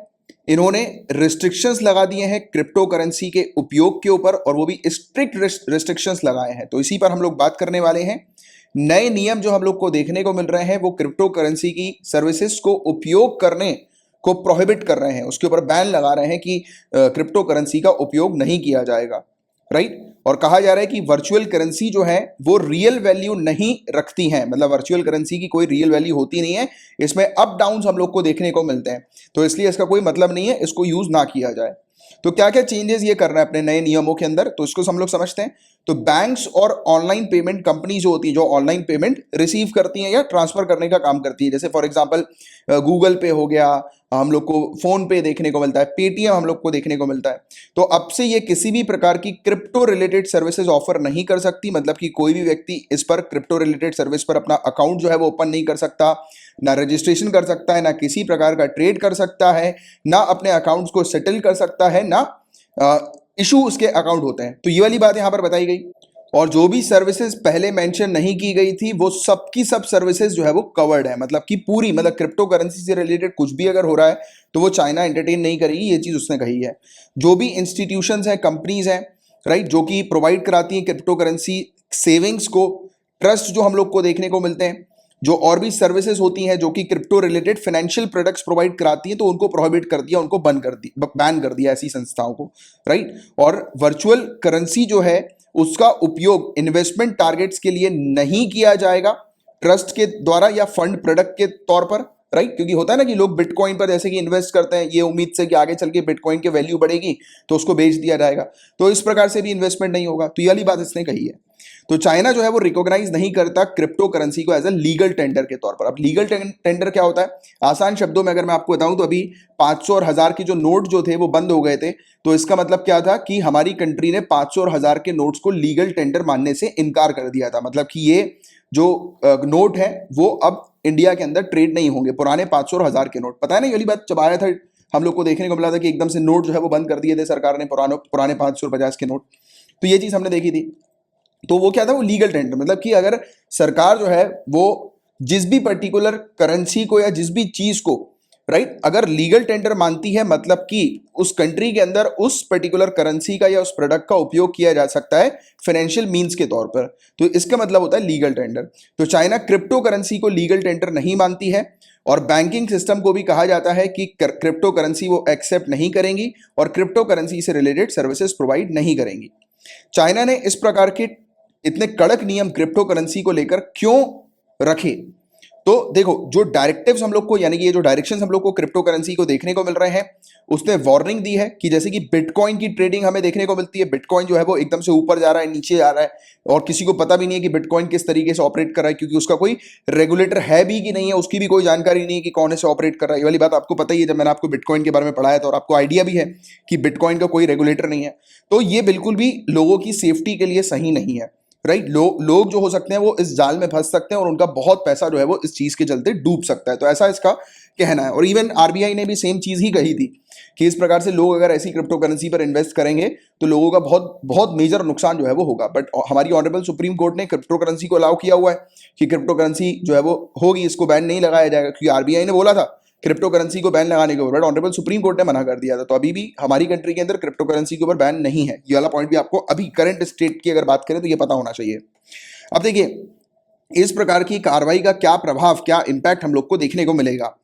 इन्होंने रिस्ट्रिक्शंस लगा दिए हैं क्रिप्टो करेंसी के उपयोग के ऊपर, और वो भी स्ट्रिक्ट रिस्ट्रिक्शंस लगाए हैं। तो इसी पर हम लोग बात करने वाले हैं। नए नियम जो हम लोग को देखने को मिल रहे हैं वो क्रिप्टो करेंसी की सर्विसेज को उपयोग करने को प्रोहिबिट कर रहे हैं, उसके ऊपर बैन लगा रहे हैं कि क्रिप्टो करेंसी का उपयोग नहीं किया जाएगा, राइट। और कहा जा रहा है कि वर्चुअल करेंसी जो है वो रियल वैल्यू नहीं रखती हैं, मतलब वर्चुअल करेंसी की कोई रियल वैल्यू होती नहीं है, इसमें अप डाउन्स हम लोग को देखने को मिलते हैं, तो इसलिए इसका कोई मतलब नहीं है, इसको यूज ना किया जाए। तो क्या क्या चेंजेस ये कर रहा है अपने नए नियमों के अंदर, तो इसको हम लोग समझते हैं। तो बैंक्स और ऑनलाइन पेमेंट कंपनी जो होती है, जो ऑनलाइन पेमेंट रिसीव करती हैं या ट्रांसफर करने का काम करती है, जैसे फॉर एग्जांपल गूगल पे हो गया, हम लोग को फोन पे देखने को मिलता है, पेटीएम हम लोग को देखने को मिलता है। तो अब से ये किसी भी प्रकार की क्रिप्टो रिलेटेड सर्विसेज ऑफर नहीं कर सकती, मतलब कि कोई भी व्यक्ति इस पर क्रिप्टो रिलेटेड सर्विस पर अपना अकाउंट जो है वो ओपन नहीं कर सकता, ना रजिस्ट्रेशन कर सकता है, ना किसी प्रकार का ट्रेड कर सकता है, ना अपने अकाउंट्स को सेटल कर सकता है, ना इशू उसके अकाउंट होते हैं। तो ये वाली बात यहां पर बताई गई। और जो भी सर्विसेज पहले मेंशन नहीं की गई थी वो सब की सब सर्विसेज जो है वो कवर्ड है, मतलब कि पूरी, मतलब क्रिप्टो करेंसी से रिलेटेड कुछ भी अगर हो रहा है तो वो चाइना एंटरटेन नहीं करेगी, ये चीज उसने कही है। जो भी इंस्टीट्यूशंस हैं, कंपनीज हैं, राइट, जो कि प्रोवाइड कराती हैं क्रिप्टो करेंसी सेविंग्स को, ट्रस्ट जो हम लोग को देखने को मिलते हैं, जो और भी सर्विसेज होती हैं जो कि crypto related financial products provide कराती हैं, तो उनको प्रोहिबिट कर दिया, उनको बैन कर दिया ऐसी संस्थाओं को, राइट। और वर्चुअल करेंसी जो है उसका उपयोग इन्वेस्टमेंट टारगेट्स के लिए नहीं किया जाएगा, ट्रस्ट के द्वारा या फंड प्रोडक्ट के तौर पर, राइट। क्योंकि होता है ना कि लोग बिटकॉइन पर जैसे कि इन्वेस्ट करते हैं ये उम्मीद से कि आगे चल के बिटकॉइन की वैल्यू बढ़ेगी तो उसको बेच दिया जाएगा, तो इस प्रकार से भी इन्वेस्टमेंट नहीं होगा। तो ये वाली बात इसने कही है। तो चाइना जो है वो रिकॉग्नाइज नहीं करता क्रिप्टो करेंसी को एज ए लीगल टेंडर के तौर पर। अब लीगल टेंडर क्या होता है, आसान शब्दों में अगर मैं आपको बताऊं तो अभी 500 और 1000 के जो नोट जो थे वो बंद हो गए थे, तो इसका मतलब क्या था कि हमारी कंट्री ने 500 और 1000 के नोट्स को लीगल टेंडर मानने से इनकार कर दिया था, मतलब कि ये जो नोट है वो अब इंडिया के अंदर ट्रेड नहीं होंगे, पुराने 500 और 1000 के नोट। पता है ना, ये वाली बात जब आया था हम लोग को देखने को मिला था कि एकदम से नोट जो है वो बंद कर दिए थे सरकार ने, पुराने 550 के नोट। तो ये चीज हमने देखी थी। तो वो क्या था, वो लीगल टेंडर, मतलब कि अगर सरकार जो है वो जिस भी पर्टिकुलर करेंसी को या जिस भी चीज को, राइट, अगर लीगल टेंडर मानती है, मतलब कि उस कंट्री के अंदर उस पर्टिकुलर करेंसी का या उस प्रोडक्ट का उपयोग किया जा सकता है फाइनेंशियल मींस के तौर पर, तो इसका मतलब होता है लीगल टेंडर। तो चाइना क्रिप्टो करेंसी को लीगल टेंडर नहीं मानती है, और बैंकिंग सिस्टम को भी कहा जाता है कि क्रिप्टो करेंसी वो एक्सेप्ट नहीं करेंगी और क्रिप्टो करेंसी से रिलेटेड सर्विसेज प्रोवाइड नहीं करेंगी। चाइना ने इस प्रकार के इतने कड़क नियम क्रिप्टो करेंसी को लेकर क्यों रखे, तो देखो जो डायरेक्टिव्स हम लोग को, यानी कि ये जो डायरेक्शंस हम लोग को क्रिप्टो करेंसी को देखने को मिल रहे हैं, उसने वार्निंग दी है कि जैसे कि बिटकॉइन की ट्रेडिंग हमें देखने को मिलती है, बिटकॉइन जो है वो एकदम से ऊपर जा रहा है, नीचे जा रहा है, और किसी को पता भी नहीं है कि बिटकॉइन किस तरीके से ऑपरेट कर रहा है, क्योंकि उसका कोई रेगुलेटर है भी कि नहीं है, उसकी भी कोई जानकारी नहीं है कि कौन ऐसे ऑपरेट कर रहा है। ये वाली बात आपको पता ही है, जब मैंने आपको बिटकॉइन के बारे में पढ़ाया था, और आपको आइडिया भी है कि बिटकॉइन का कोई रेगुलेटर नहीं है। तो ये बिल्कुल भी लोगों की सेफ्टी के लिए सही नहीं है, राइट। लोग जो हो सकते हैं वो इस जाल में फंस सकते हैं और उनका बहुत पैसा जो है वो इस चीज के चलते डूब सकता है, तो ऐसा इसका कहना है। और इवन आरबीआई ने भी सेम चीज ही कही थी कि इस प्रकार से लोग अगर ऐसी क्रिप्टो करेंसी पर इन्वेस्ट करेंगे तो लोगों का बहुत बहुत मेजर नुकसान जो है वो होगा। बट हमारी ऑनरेबल सुप्रीम कोर्ट ने क्रिप्टो करेंसी को अलाउ किया हुआ है कि क्रिप्टो करेंसी जो है वो होगी, इसको बैन नहीं लगाया जाएगा, क्योंकि आरबीआई ने बोला था क्रिप्टो करेंसी को बैन लगाने के ऊपर, बट ऑनरेबल सुप्रीम कोर्ट ने मना कर दिया था। तो अभी भी हमारी कंट्री के अंदर क्रिप्टो करेंसी के ऊपर बैन नहीं है, ये वाला पॉइंट भी आपको अभी करंट स्टेट की अगर बात करें तो ये पता होना चाहिए। अब देखिए इस प्रकार की कार्रवाई का क्या प्रभाव, क्या इंपैक्ट हम लोग को देखने को मिलेगा।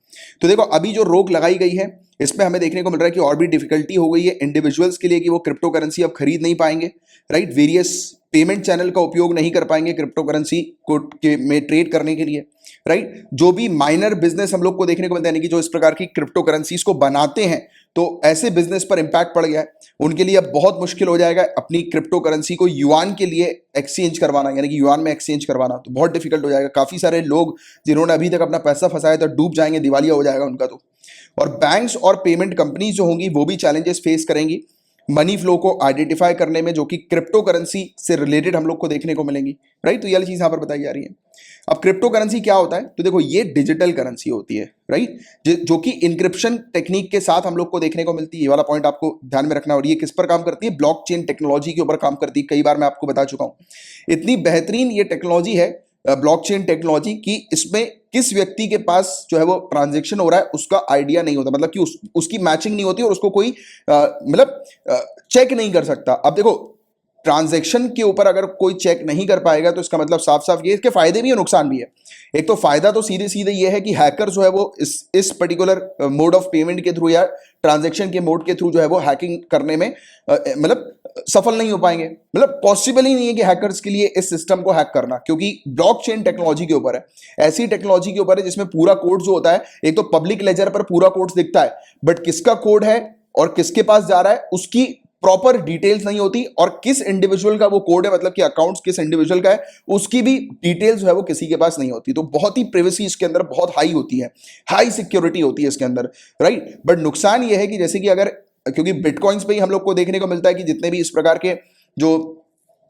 तो देखो अभी जो रोक लगाई गई है इसमें हमें देखने को मिल रहा है कि और भी डिफिकल्टी हो गई है इंडिविजुअल्स के लिए कि वो क्रिप्टो करेंसी अब खरीद नहीं पाएंगे, राइट। वेरियस पेमेंट चैनल का उपयोग नहीं कर पाएंगे क्रिप्टो करेंसी को में ट्रेड करने के लिए, राइट। जो भी माइनर बिजनेस हम लोग को देखने को मिलता है, यानी कि जो इस प्रकार की क्रिप्टो करेंसीज को बनाते हैं, तो ऐसे बिजनेस पर इंपैक्ट पड़ गया है, उनके लिए अब बहुत मुश्किल हो जाएगा अपनी क्रिप्टो करेंसी को युआन के लिए एक्सचेंज करवाना, यानी कि युआन में एक्सचेंज करवाना, तो बहुत डिफिकल्ट हो जाएगा। काफी सारे लोग जिन्होंने अभी तक अपना पैसा फंसाया था डूब जाएंगे, दिवालिया हो जाएगा उनका तो। और बैंक्स और पेमेंट कंपनीज जो होंगी वो भी चैलेंजेस फेस करेंगी मनी फ्लो को आइडेंटिफाई करने में, जो कि क्रिप्टो करेंसी से रिलेटेड हम लोग को देखने को मिलेंगी, राइट। तो ये वाली चीज यहां पर बताई जा रही है। अब क्रिप्टो करेंसी क्या होता है, तो देखो ये डिजिटल करेंसी होती है, राइट, जो कि इंक्रिप्शन टेक्निक के साथ हम लोग को देखने को मिलती है। ये वाला पॉइंट आपको ध्यान में रखना। और ये किस पर काम करती है, ब्लॉकचेन टेक्नोलॉजी के ऊपर काम करती है। कई बार मैं आपको बता चुका हूं, इतनी बेहतरीन ये टेक्नोलॉजी है ब्लॉकचेन टेक्नोलॉजी कि इसमें किस व्यक्ति के पास जो है वो ट्रांजैक्शन हो रहा है उसका आइडिया नहीं होता, मतलब कि उसकी मैचिंग नहीं होती और उसको कोई मतलब चेक नहीं कर सकता। अब देखो ट्रांजैक्शन के ऊपर अगर कोई चेक नहीं कर पाएगा तो इसका मतलब साफ साफ ये, इसके फायदे भी है नुकसान भी है। एक तो फायदा तो सीधे सीधे ये है कि हैकर जो है वो इस पर्टिकुलर मोड ऑफ पेमेंट के थ्रू या ट्रांजैक्शन के मोड के थ्रू जो है वो हैकिंग करने में मतलब सफल नहीं हो पाएंगे। मतलब पॉसिबल ही नहीं है कि हैकर्स के लिए इस सिस्टम को हैक करना, क्योंकि ब्लॉकचेन टेक्नोलॉजी के ऊपर है, ऐसी टेक्नोलॉजी के ऊपर है जिसमें पूरा कोड जो होता है, एक तो पब्लिक लेजर पर पूरा कोड दिखता है, बट किसका कोड है और किसके पास जा रहा है उसकी प्रॉपर डिटेल्स नहीं होती, और किस इंडिविजुअल का वो कोड है, मतलब कि अकाउंट्स किस इंडिविजुअल का है, उसकी भी डिटेल्स जो है वो किसी के पास नहीं होती। तो बहुत ही प्राइवेसी इसके अंदर बहुत हाई होती है, हाई सिक्योरिटी होती है इसके अंदर, राइट। बट नुकसान ये है कि जैसे कि अगर, क्योंकि बिटकॉइंस पे ही हम लोग को देखने को मिलता है कि जितने भी इस प्रकार के जो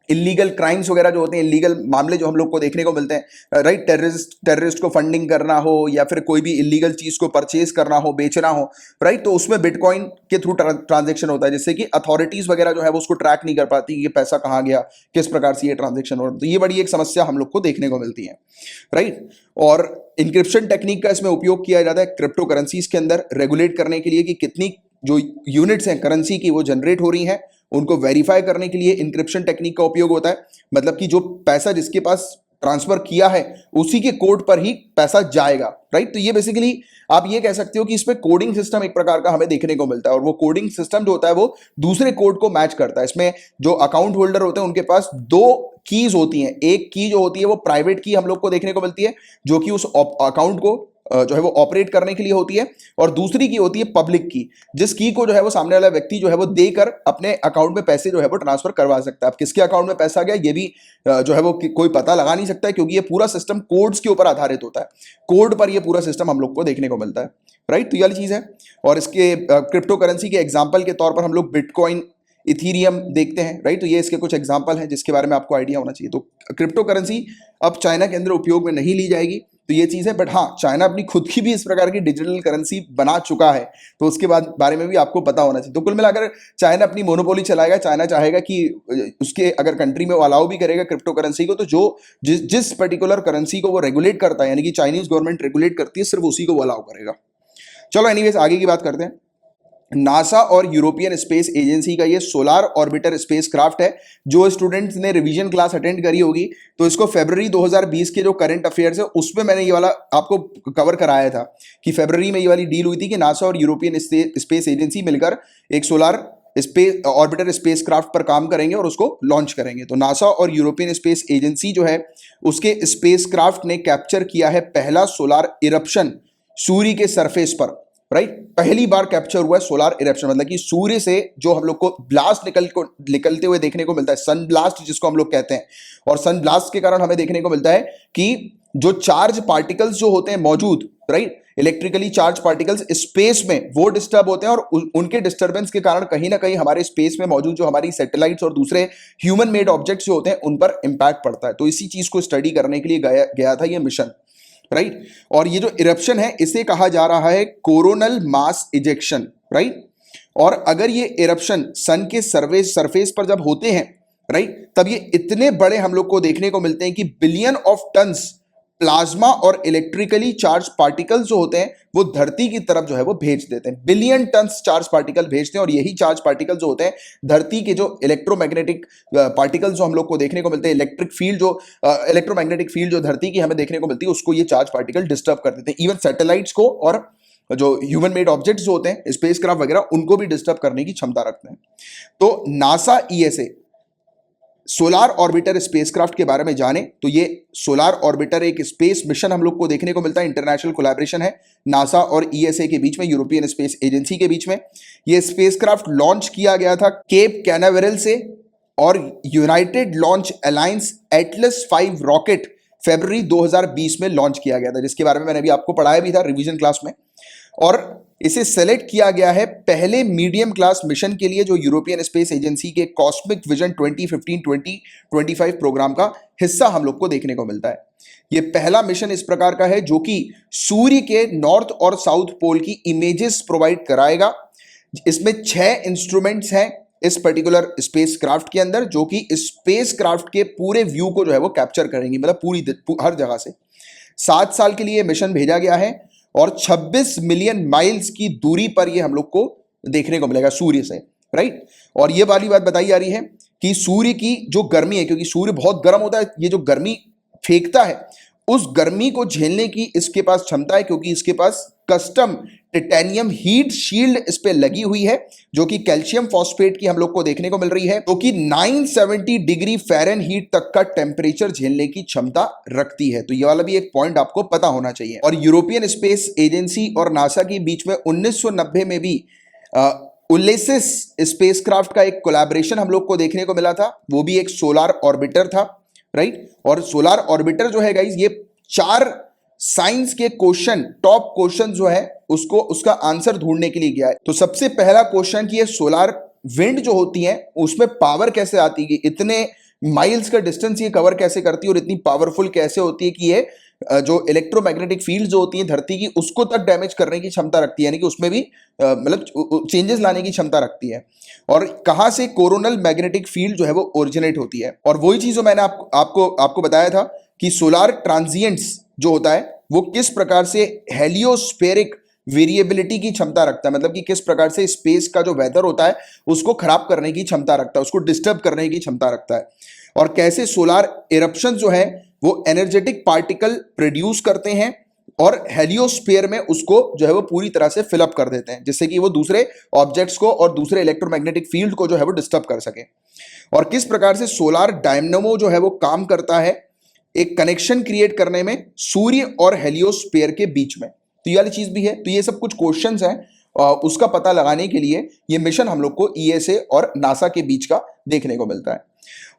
इलीगल क्राइम्स वगैरह जो होते हैं, इलीगल मामले जो हम लोग को देखने को मिलते हैं, राइट, टेररिस्ट को फंडिंग करना हो या फिर कोई भी इलीगल चीज को परचेज करना हो, बेचना हो, राइट, तो उसमें बिटकॉइन के थ्रू ट्रांजेक्शन होता है, जिससे कि अथॉरिटीज वगैरह जो है वो उसको ट्रैक नहीं कर पाती कि ये पैसा कहाँ गया, किस प्रकार से ये ट्रांजेक्शन हो रहा है। तो ये बड़ी एक समस्या हम लोग को देखने को मिलती है, राइट। और इंक्रिप्शन टेक्निक का इसमें उपयोग किया जाता है क्रिप्टो करेंसीज के अंदर रेगुलेट करने के लिए कि कितनी जो यूनिट्स हैं करेंसी की वो जनरेट हो रही हैं, उनको वेरीफाई करने के लिए इंक्रिप्शन टेक्निक का उपयोग होता है। मतलब कि जो पैसा जिसके पास ट्रांसफर किया है उसी के कोड पर ही पैसा जाएगा, राइट। तो ये बेसिकली आप ये कह सकते हो कि इसमें कोडिंग सिस्टम एक प्रकार का हमें देखने को मिलता है, और वो कोडिंग सिस्टम जो होता है वो दूसरे कोड को मैच करता है। इसमें जो अकाउंट होल्डर होते हैं उनके पास दो कीज होती हैं, एक की जो होती है वो प्राइवेट की हम लोग को देखने को मिलती है, जो कि उस अकाउंट को जो है वो ऑपरेट करने के लिए होती है, और दूसरी की होती है पब्लिक की, जिस की को जो है वो सामने वाला व्यक्ति जो है वो देकर अपने अकाउंट में पैसे जो है वो ट्रांसफर करवा सकता है। अब किसके अकाउंट में पैसा गया ये भी जो है वो कोई पता लगा नहीं सकता है, क्योंकि ये पूरा सिस्टम कोड्स के ऊपर आधारित होता है, कोड पर ये पूरा सिस्टम हम लोग को देखने को मिलता है, राइट। तो ये वाली चीज है। और इसके क्रिप्टो करेंसी के एग्जाम्पल के तौर पर हम लोग बिटकॉइन, इथीरियम देखते हैं, राइट। तो ये इसके कुछ एग्जांपल हैं जिसके बारे में आपको आइडिया होना चाहिए। तो क्रिप्टो करेंसी अब चाइना के अंदर उपयोग में नहीं ली जाएगी, तो ये चीज़ है। बट हाँ, चाइना अपनी खुद की भी इस प्रकार की डिजिटल करेंसी बना चुका है, तो उसके बाद बारे में भी आपको पता होना चाहिए। तो कुल मिलाकर चाइना अपनी मोनोपोली चलाएगा, चाइना चाहेगा कि उसके अगर कंट्री में वो अलाउ भी करेगा क्रिप्टो करेंसी को, तो जो जिस पर्टिकुलर करेंसी को वो रेगुलेट करता है, यानी कि चाइनीज गवर्नमेंट रेगुलेट करती है, सिर्फ उसी को वो अलाउ करेगा। चलो एनीवेज आगे की बात करते हैं। नासा और यूरोपियन स्पेस एजेंसी का ये सोलार ऑर्बिटर स्पेसक्राफ्ट है। जो स्टूडेंट्स ने रिवीजन क्लास अटेंड करी होगी तो इसको फरवरी 2020 के जो करंट अफेयर्स है उसमें मैंने ये वाला आपको कवर कराया था कि फरवरी में ये वाली डील हुई थी कि नासा और यूरोपियन स्पेस एजेंसी मिलकर एक सोलार स्पेस ऑर्बिटर स्पेसक्राफ्ट पर काम करेंगे और उसको लॉन्च करेंगे। तो नासा और यूरोपियन स्पेस एजेंसी जो है उसके स्पेसक्राफ्ट ने कैप्चर किया है पहला सोलार इरप्शन सूर्य के सरफेस पर, राइट। पहली बार कैप्चर हुआ है सोलार इरप्शन, मतलब कि सूर्य से जो हम लोग को ब्लास्ट निकलते हुए देखने को मिलता है, सन ब्लास्ट जिसको हम लोग कहते हैं। और सन ब्लास्ट के कारण हमें देखने को मिलता है कि जो चार्ज पार्टिकल्स जो होते हैं मौजूद, right, electrically charge particles space में वो डिस्टर्ब होते हैं, और उनके डिस्टर्बेंस के कारण कहीं ना कहीं हमारे स्पेस में मौजूद जो हमारी सैटेलाइट्स और दूसरे ह्यूमन मेड ऑब्जेक्ट्स जो होते हैं उन पर इंपैक्ट पड़ता है। तो इसी चीज को स्टडी करने के लिए गया था ये मिशन, राइट। और ये जो इरप्शन है इसे कहा जा रहा है कोरोनल मास इजेक्शन, राइट। और अगर ये इरप्शन सन के सरफेस पर जब होते हैं, राइट, तब ये इतने बड़े हम लोग को देखने को मिलते हैं कि बिलियन ऑफ टन्स प्लाज्मा और इलेक्ट्रिकली चार्ज पार्टिकल्स जो होते हैं वो धरती की तरफ जो है वो भेज देते हैं। बिलियन टन्स चार्ज पार्टिकल भेजते हैं, और यही चार्ज पार्टिकल जो होते हैं धरती के जो इलेक्ट्रोमैग्नेटिक पार्टिकल्स जो हम लोग को देखने को मिलते हैं, इलेक्ट्रोमैग्नेटिक फील्ड जो धरती की हमें देखने को मिलती है, उसको ये चार्ज पार्टिकल डिस्टर्ब कर देते हैं। इवन सैटेलाइट्स को और जो ह्यूमन मेड ऑब्जेक्ट्स जो होते हैं स्पेसक्राफ्ट वगैरह उनको भी डिस्टर्ब करने की क्षमता रखते हैं। तो NASA ESA solar orbiter spacecraft के बारे में जाने तो ये सोलार ऑर्बिटर एक स्पेस मिशन हम लोग को देखने को मिलता है। इंटरनेशनल कोलैबोरेशन है नासा और ईएसए के बीच में, यूरोपियन स्पेस एजेंसी के बीच में। ये स्पेसक्राफ्ट लॉन्च किया गया था केप कैनावेरल से, और United Launch Alliance Atlas 5 rocket फरवरी 2020 में लॉन्च किया गया था, जिसके बारे में मैंने अभी आपको पढ़ाया भी था रिवीजन क्लास में। और इसे सेलेक्ट किया गया है पहले मीडियम क्लास मिशन के लिए, जो यूरोपियन स्पेस एजेंसी के कॉस्मिक विजन 2015-2025 प्रोग्राम का हिस्सा हम लोग को देखने को मिलता है। यह पहला मिशन इस प्रकार का है जो कि सूर्य के नॉर्थ और साउथ पोल की इमेजेस प्रोवाइड कराएगा। इसमें 6 इंस्ट्रूमेंट्स हैं इस पर्टिकुलर स्पेसक्राफ्ट के अंदर, जो कि स्पेसक्राफ्ट के पूरे व्यू को जो है वो कैप्चर करेंगे, मतलब हर जगह से। 7 साल के लिए मिशन भेजा गया है, और 26 मिलियन माइल्स की दूरी पर ये हम लोग को देखने को मिलेगा सूर्य से, राइट। और ये वाली बात बताई जा रही है कि सूर्य की जो गर्मी है, क्योंकि सूर्य बहुत गर्म होता है, ये जो गर्मी फेंकता है उस गर्मी को झेलने की इसके पास क्षमता है, क्योंकि इसके पास कस्टम टिटेनियम हीट शील्ड इस पे लगी हुई है, जो कि कैल्शियम फॉस्फेट की हम लोग को देखने को मिल रही है, जो कि 970 डिग्री फ़ारेनहीट तक का टेम्परेचर झेलने की क्षमता रखती है। तो ये वाला भी एक पॉइंट आपको पता होना चाहिए। और यूरोपियन स्पेस एजेंसी और नासा के बीच में 1990 में भी उलिसिस स्पेसक्राफ्ट का एक कोलैबोरेशन हम लोग को देखने को मिला था, वो भी एक सोलार ऑर्बिटर था, राइट। और सोलार ऑर्बिटर जो है गाइस, ये 4 साइंस के क्वेश्चन, टॉप क्वेश्चन जो है उसको उसका आंसर ढूंढने के लिए गया है। तो सबसे पहला क्वेश्चन कि ये सोलार विंड जो होती है उसमें पावर कैसे आती है, इतने माइल्स का डिस्टेंस ये कवर कैसे करती है और इतनी पावरफुल कैसे होती है कि ये जो इलेक्ट्रोमैग्नेटिक फील्ड जो होती है धरती की उसको तक डैमेज करने की क्षमता रखती है, यानी कि उसमें भी मतलब चेंजेस लाने की क्षमता रखती है। और कहां से कोरोनल मैग्नेटिक फील्ड जो है वो ओरिजिनेट होती है। और वही चीज जो मैंने आपको बताया था कि सोलार ट्रांजिएंट्स जो होता है वो किस प्रकार से हेलियोस्फेरिक वेरिएबिलिटी की क्षमता रखता है, मतलब कि किस प्रकार से स्पेस का जो वेदर होता है उसको खराब करने की क्षमता रखता है, उसको डिस्टर्ब करने की क्षमता रखता है। और कैसे सोलार इरप्शन जो है वो एनर्जेटिक पार्टिकल प्रोड्यूस करते हैं और हेलियोस्फीयर में उसको जो है वो पूरी तरह से फिलअप कर देते हैं, जिससे कि वो दूसरे ऑब्जेक्ट्स को और दूसरे इलेक्ट्रोमैग्नेटिक फील्ड को जो है वो डिस्टर्ब कर सके। और किस प्रकार से सोलार डायनेमो जो है वो काम करता है एक कनेक्शन क्रिएट करने में सूर्य और हेलियोस्फीयर के बीच में। तो ये वाली चीज भी है। तो ये सब कुछ क्वेश्चंस हैं, उसका पता लगाने के लिए ये मिशन हम लोग को ईएसए और नासा के बीच का देखने को मिलता है।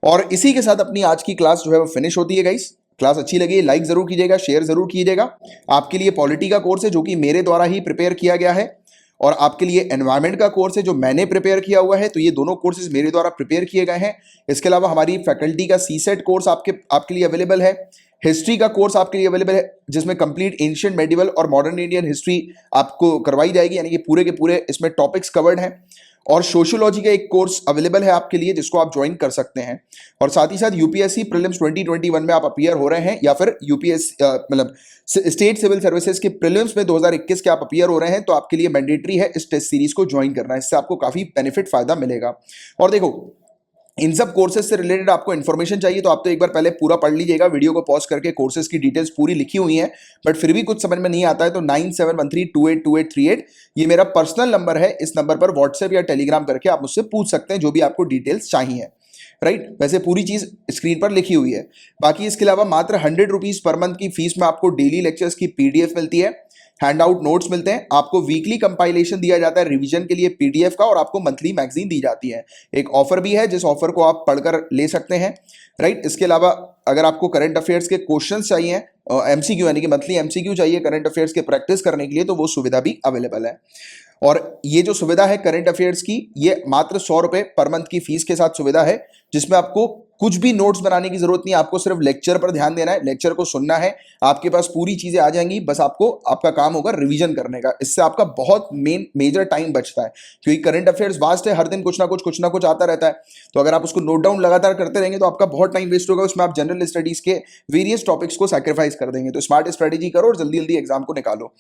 और इसी के साथ अपनी आज की क्लास जो है वो फिनिश होती है गाइस। क्लास अच्छी लगी लाइक जरूर कीजिएगा, शेयर जरूर कीजिएगा। आपके लिए पॉलिटी का कोर्स है जो कि मेरे द्वारा ही प्रिपेयर किया गया है, और आपके लिए एनवायरमेंट का कोर्स है जो मैंने प्रिपेयर किया हुआ है। तो ये दोनों कोर्सेज मेरे द्वारा प्रिपेयर किए गए हैं। इसके अलावा हमारी फैकल्टी का सीसेट कोर्स आपके लिए अवेलेबल है। हिस्ट्री का कोर्स आपके लिए अवेलेबल है जिसमें कंप्लीट एंशिएंट मेडिवल और मॉडर्न इंडियन हिस्ट्री आपको करवाई जाएगी, यानी कि पूरे के पूरे इसमें टॉपिक्स कवर्ड हैं। और सोशियोलॉजी का एक कोर्स अवेलेबल है आपके लिए जिसको आप ज्वाइन कर सकते हैं। और साथ ही साथ यूपीएससी प्रीलिम्स 2021 में आप अपीयर हो रहे हैं, या फिर यूपीएससी मतलब स्टेट सिविल सर्विसेज के प्रीलिम्स में 2021 के आप अपीयर हो रहे हैं, तो आपके लिए मैंडेटरी है इस टेस्ट सीरीज को ज्वाइन करना। इससे आपको काफी बेनिफिट फायदा मिलेगा। और देखो, इन सब कोर्सेज से रिलेटेड आपको इन्फॉर्मेशन चाहिए तो आप तो एक बार पहले पूरा पढ़ लीजिएगा, वीडियो को पॉज करके कोर्सेज की डिटेल्स पूरी लिखी हुई हैं। बट फिर भी कुछ समझ में नहीं आता है तो 9713282838 ये मेरा पर्सनल नंबर है। इस नंबर पर व्हाट्सएप या टेलीग्राम करके आप मुझसे पूछ सकते हैं जो भी आपको डिटेल्स चाहिए, राइट। वैसे पूरी चीज स्क्रीन पर लिखी हुई है। बाकी इसके अलावा मात्र 100 रुपीज पर मंथ की फीस में आपको डेली लेक्चर्स की पीडीएफ मिलती है, हैंड आउट नोट्स मिलते हैं, आपको वीकली कंपाइलेशन दिया जाता है रिवीजन के लिए पीडीएफ का, और आपको मंथली मैगजीन दी जाती है। एक ऑफर भी है जिस ऑफर को आप पढ़कर ले सकते हैं, राइट। इसके अलावा अगर आपको करंट अफेयर्स के क्वेश्चंस चाहिए, एमसीक्यू यानी कि मंथली एमसीक्यू चाहिए करंट अफेयर्स के प्रैक्टिस करने के लिए, तो वो सुविधा भी अवेलेबल है। और ये जो सुविधा है करंट अफेयर्स की, ये मात्र 100 रुपए पर मंथ की फीस के साथ सुविधा है, जिसमें आपको कुछ भी नोट्स बनाने की जरूरत नहीं है। आपको सिर्फ लेक्चर पर ध्यान देना है, लेक्चर को सुनना है, आपके पास पूरी चीजें आ जाएंगी, बस आपको आपका काम होगा रिवीजन करने का। इससे आपका बहुत मेजर टाइम बचता है, क्योंकि करंट अफेयर्स वास्ट है, हर दिन कुछ ना कुछ आता रहता है। तो अगर आप उसको नोट डाउन लगातार करते रहेंगे तो आपका बहुत टाइम वेस्ट होगा, उसमें आप जनरल स्टडीज के वेरियस टॉपिक्स को सैक्रिफाइस कर देंगे। तो स्मार्ट स्ट्रेटेजी करो और जल्दी जल्दी एग्जाम को निकालो,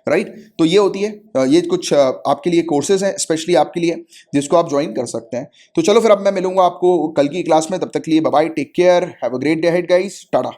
राइट। तो ये होती है, ये कुछ आपके लिए कोर्सेज हैं स्पेशली आपके लिए जिसको आप ज्वाइन कर सकते हैं। तो चलो फिर अब मैं मिलूंगा आपको कल की क्लास में, तब तक के लिए bye bye, take care, have a great day ahead guys, Tata.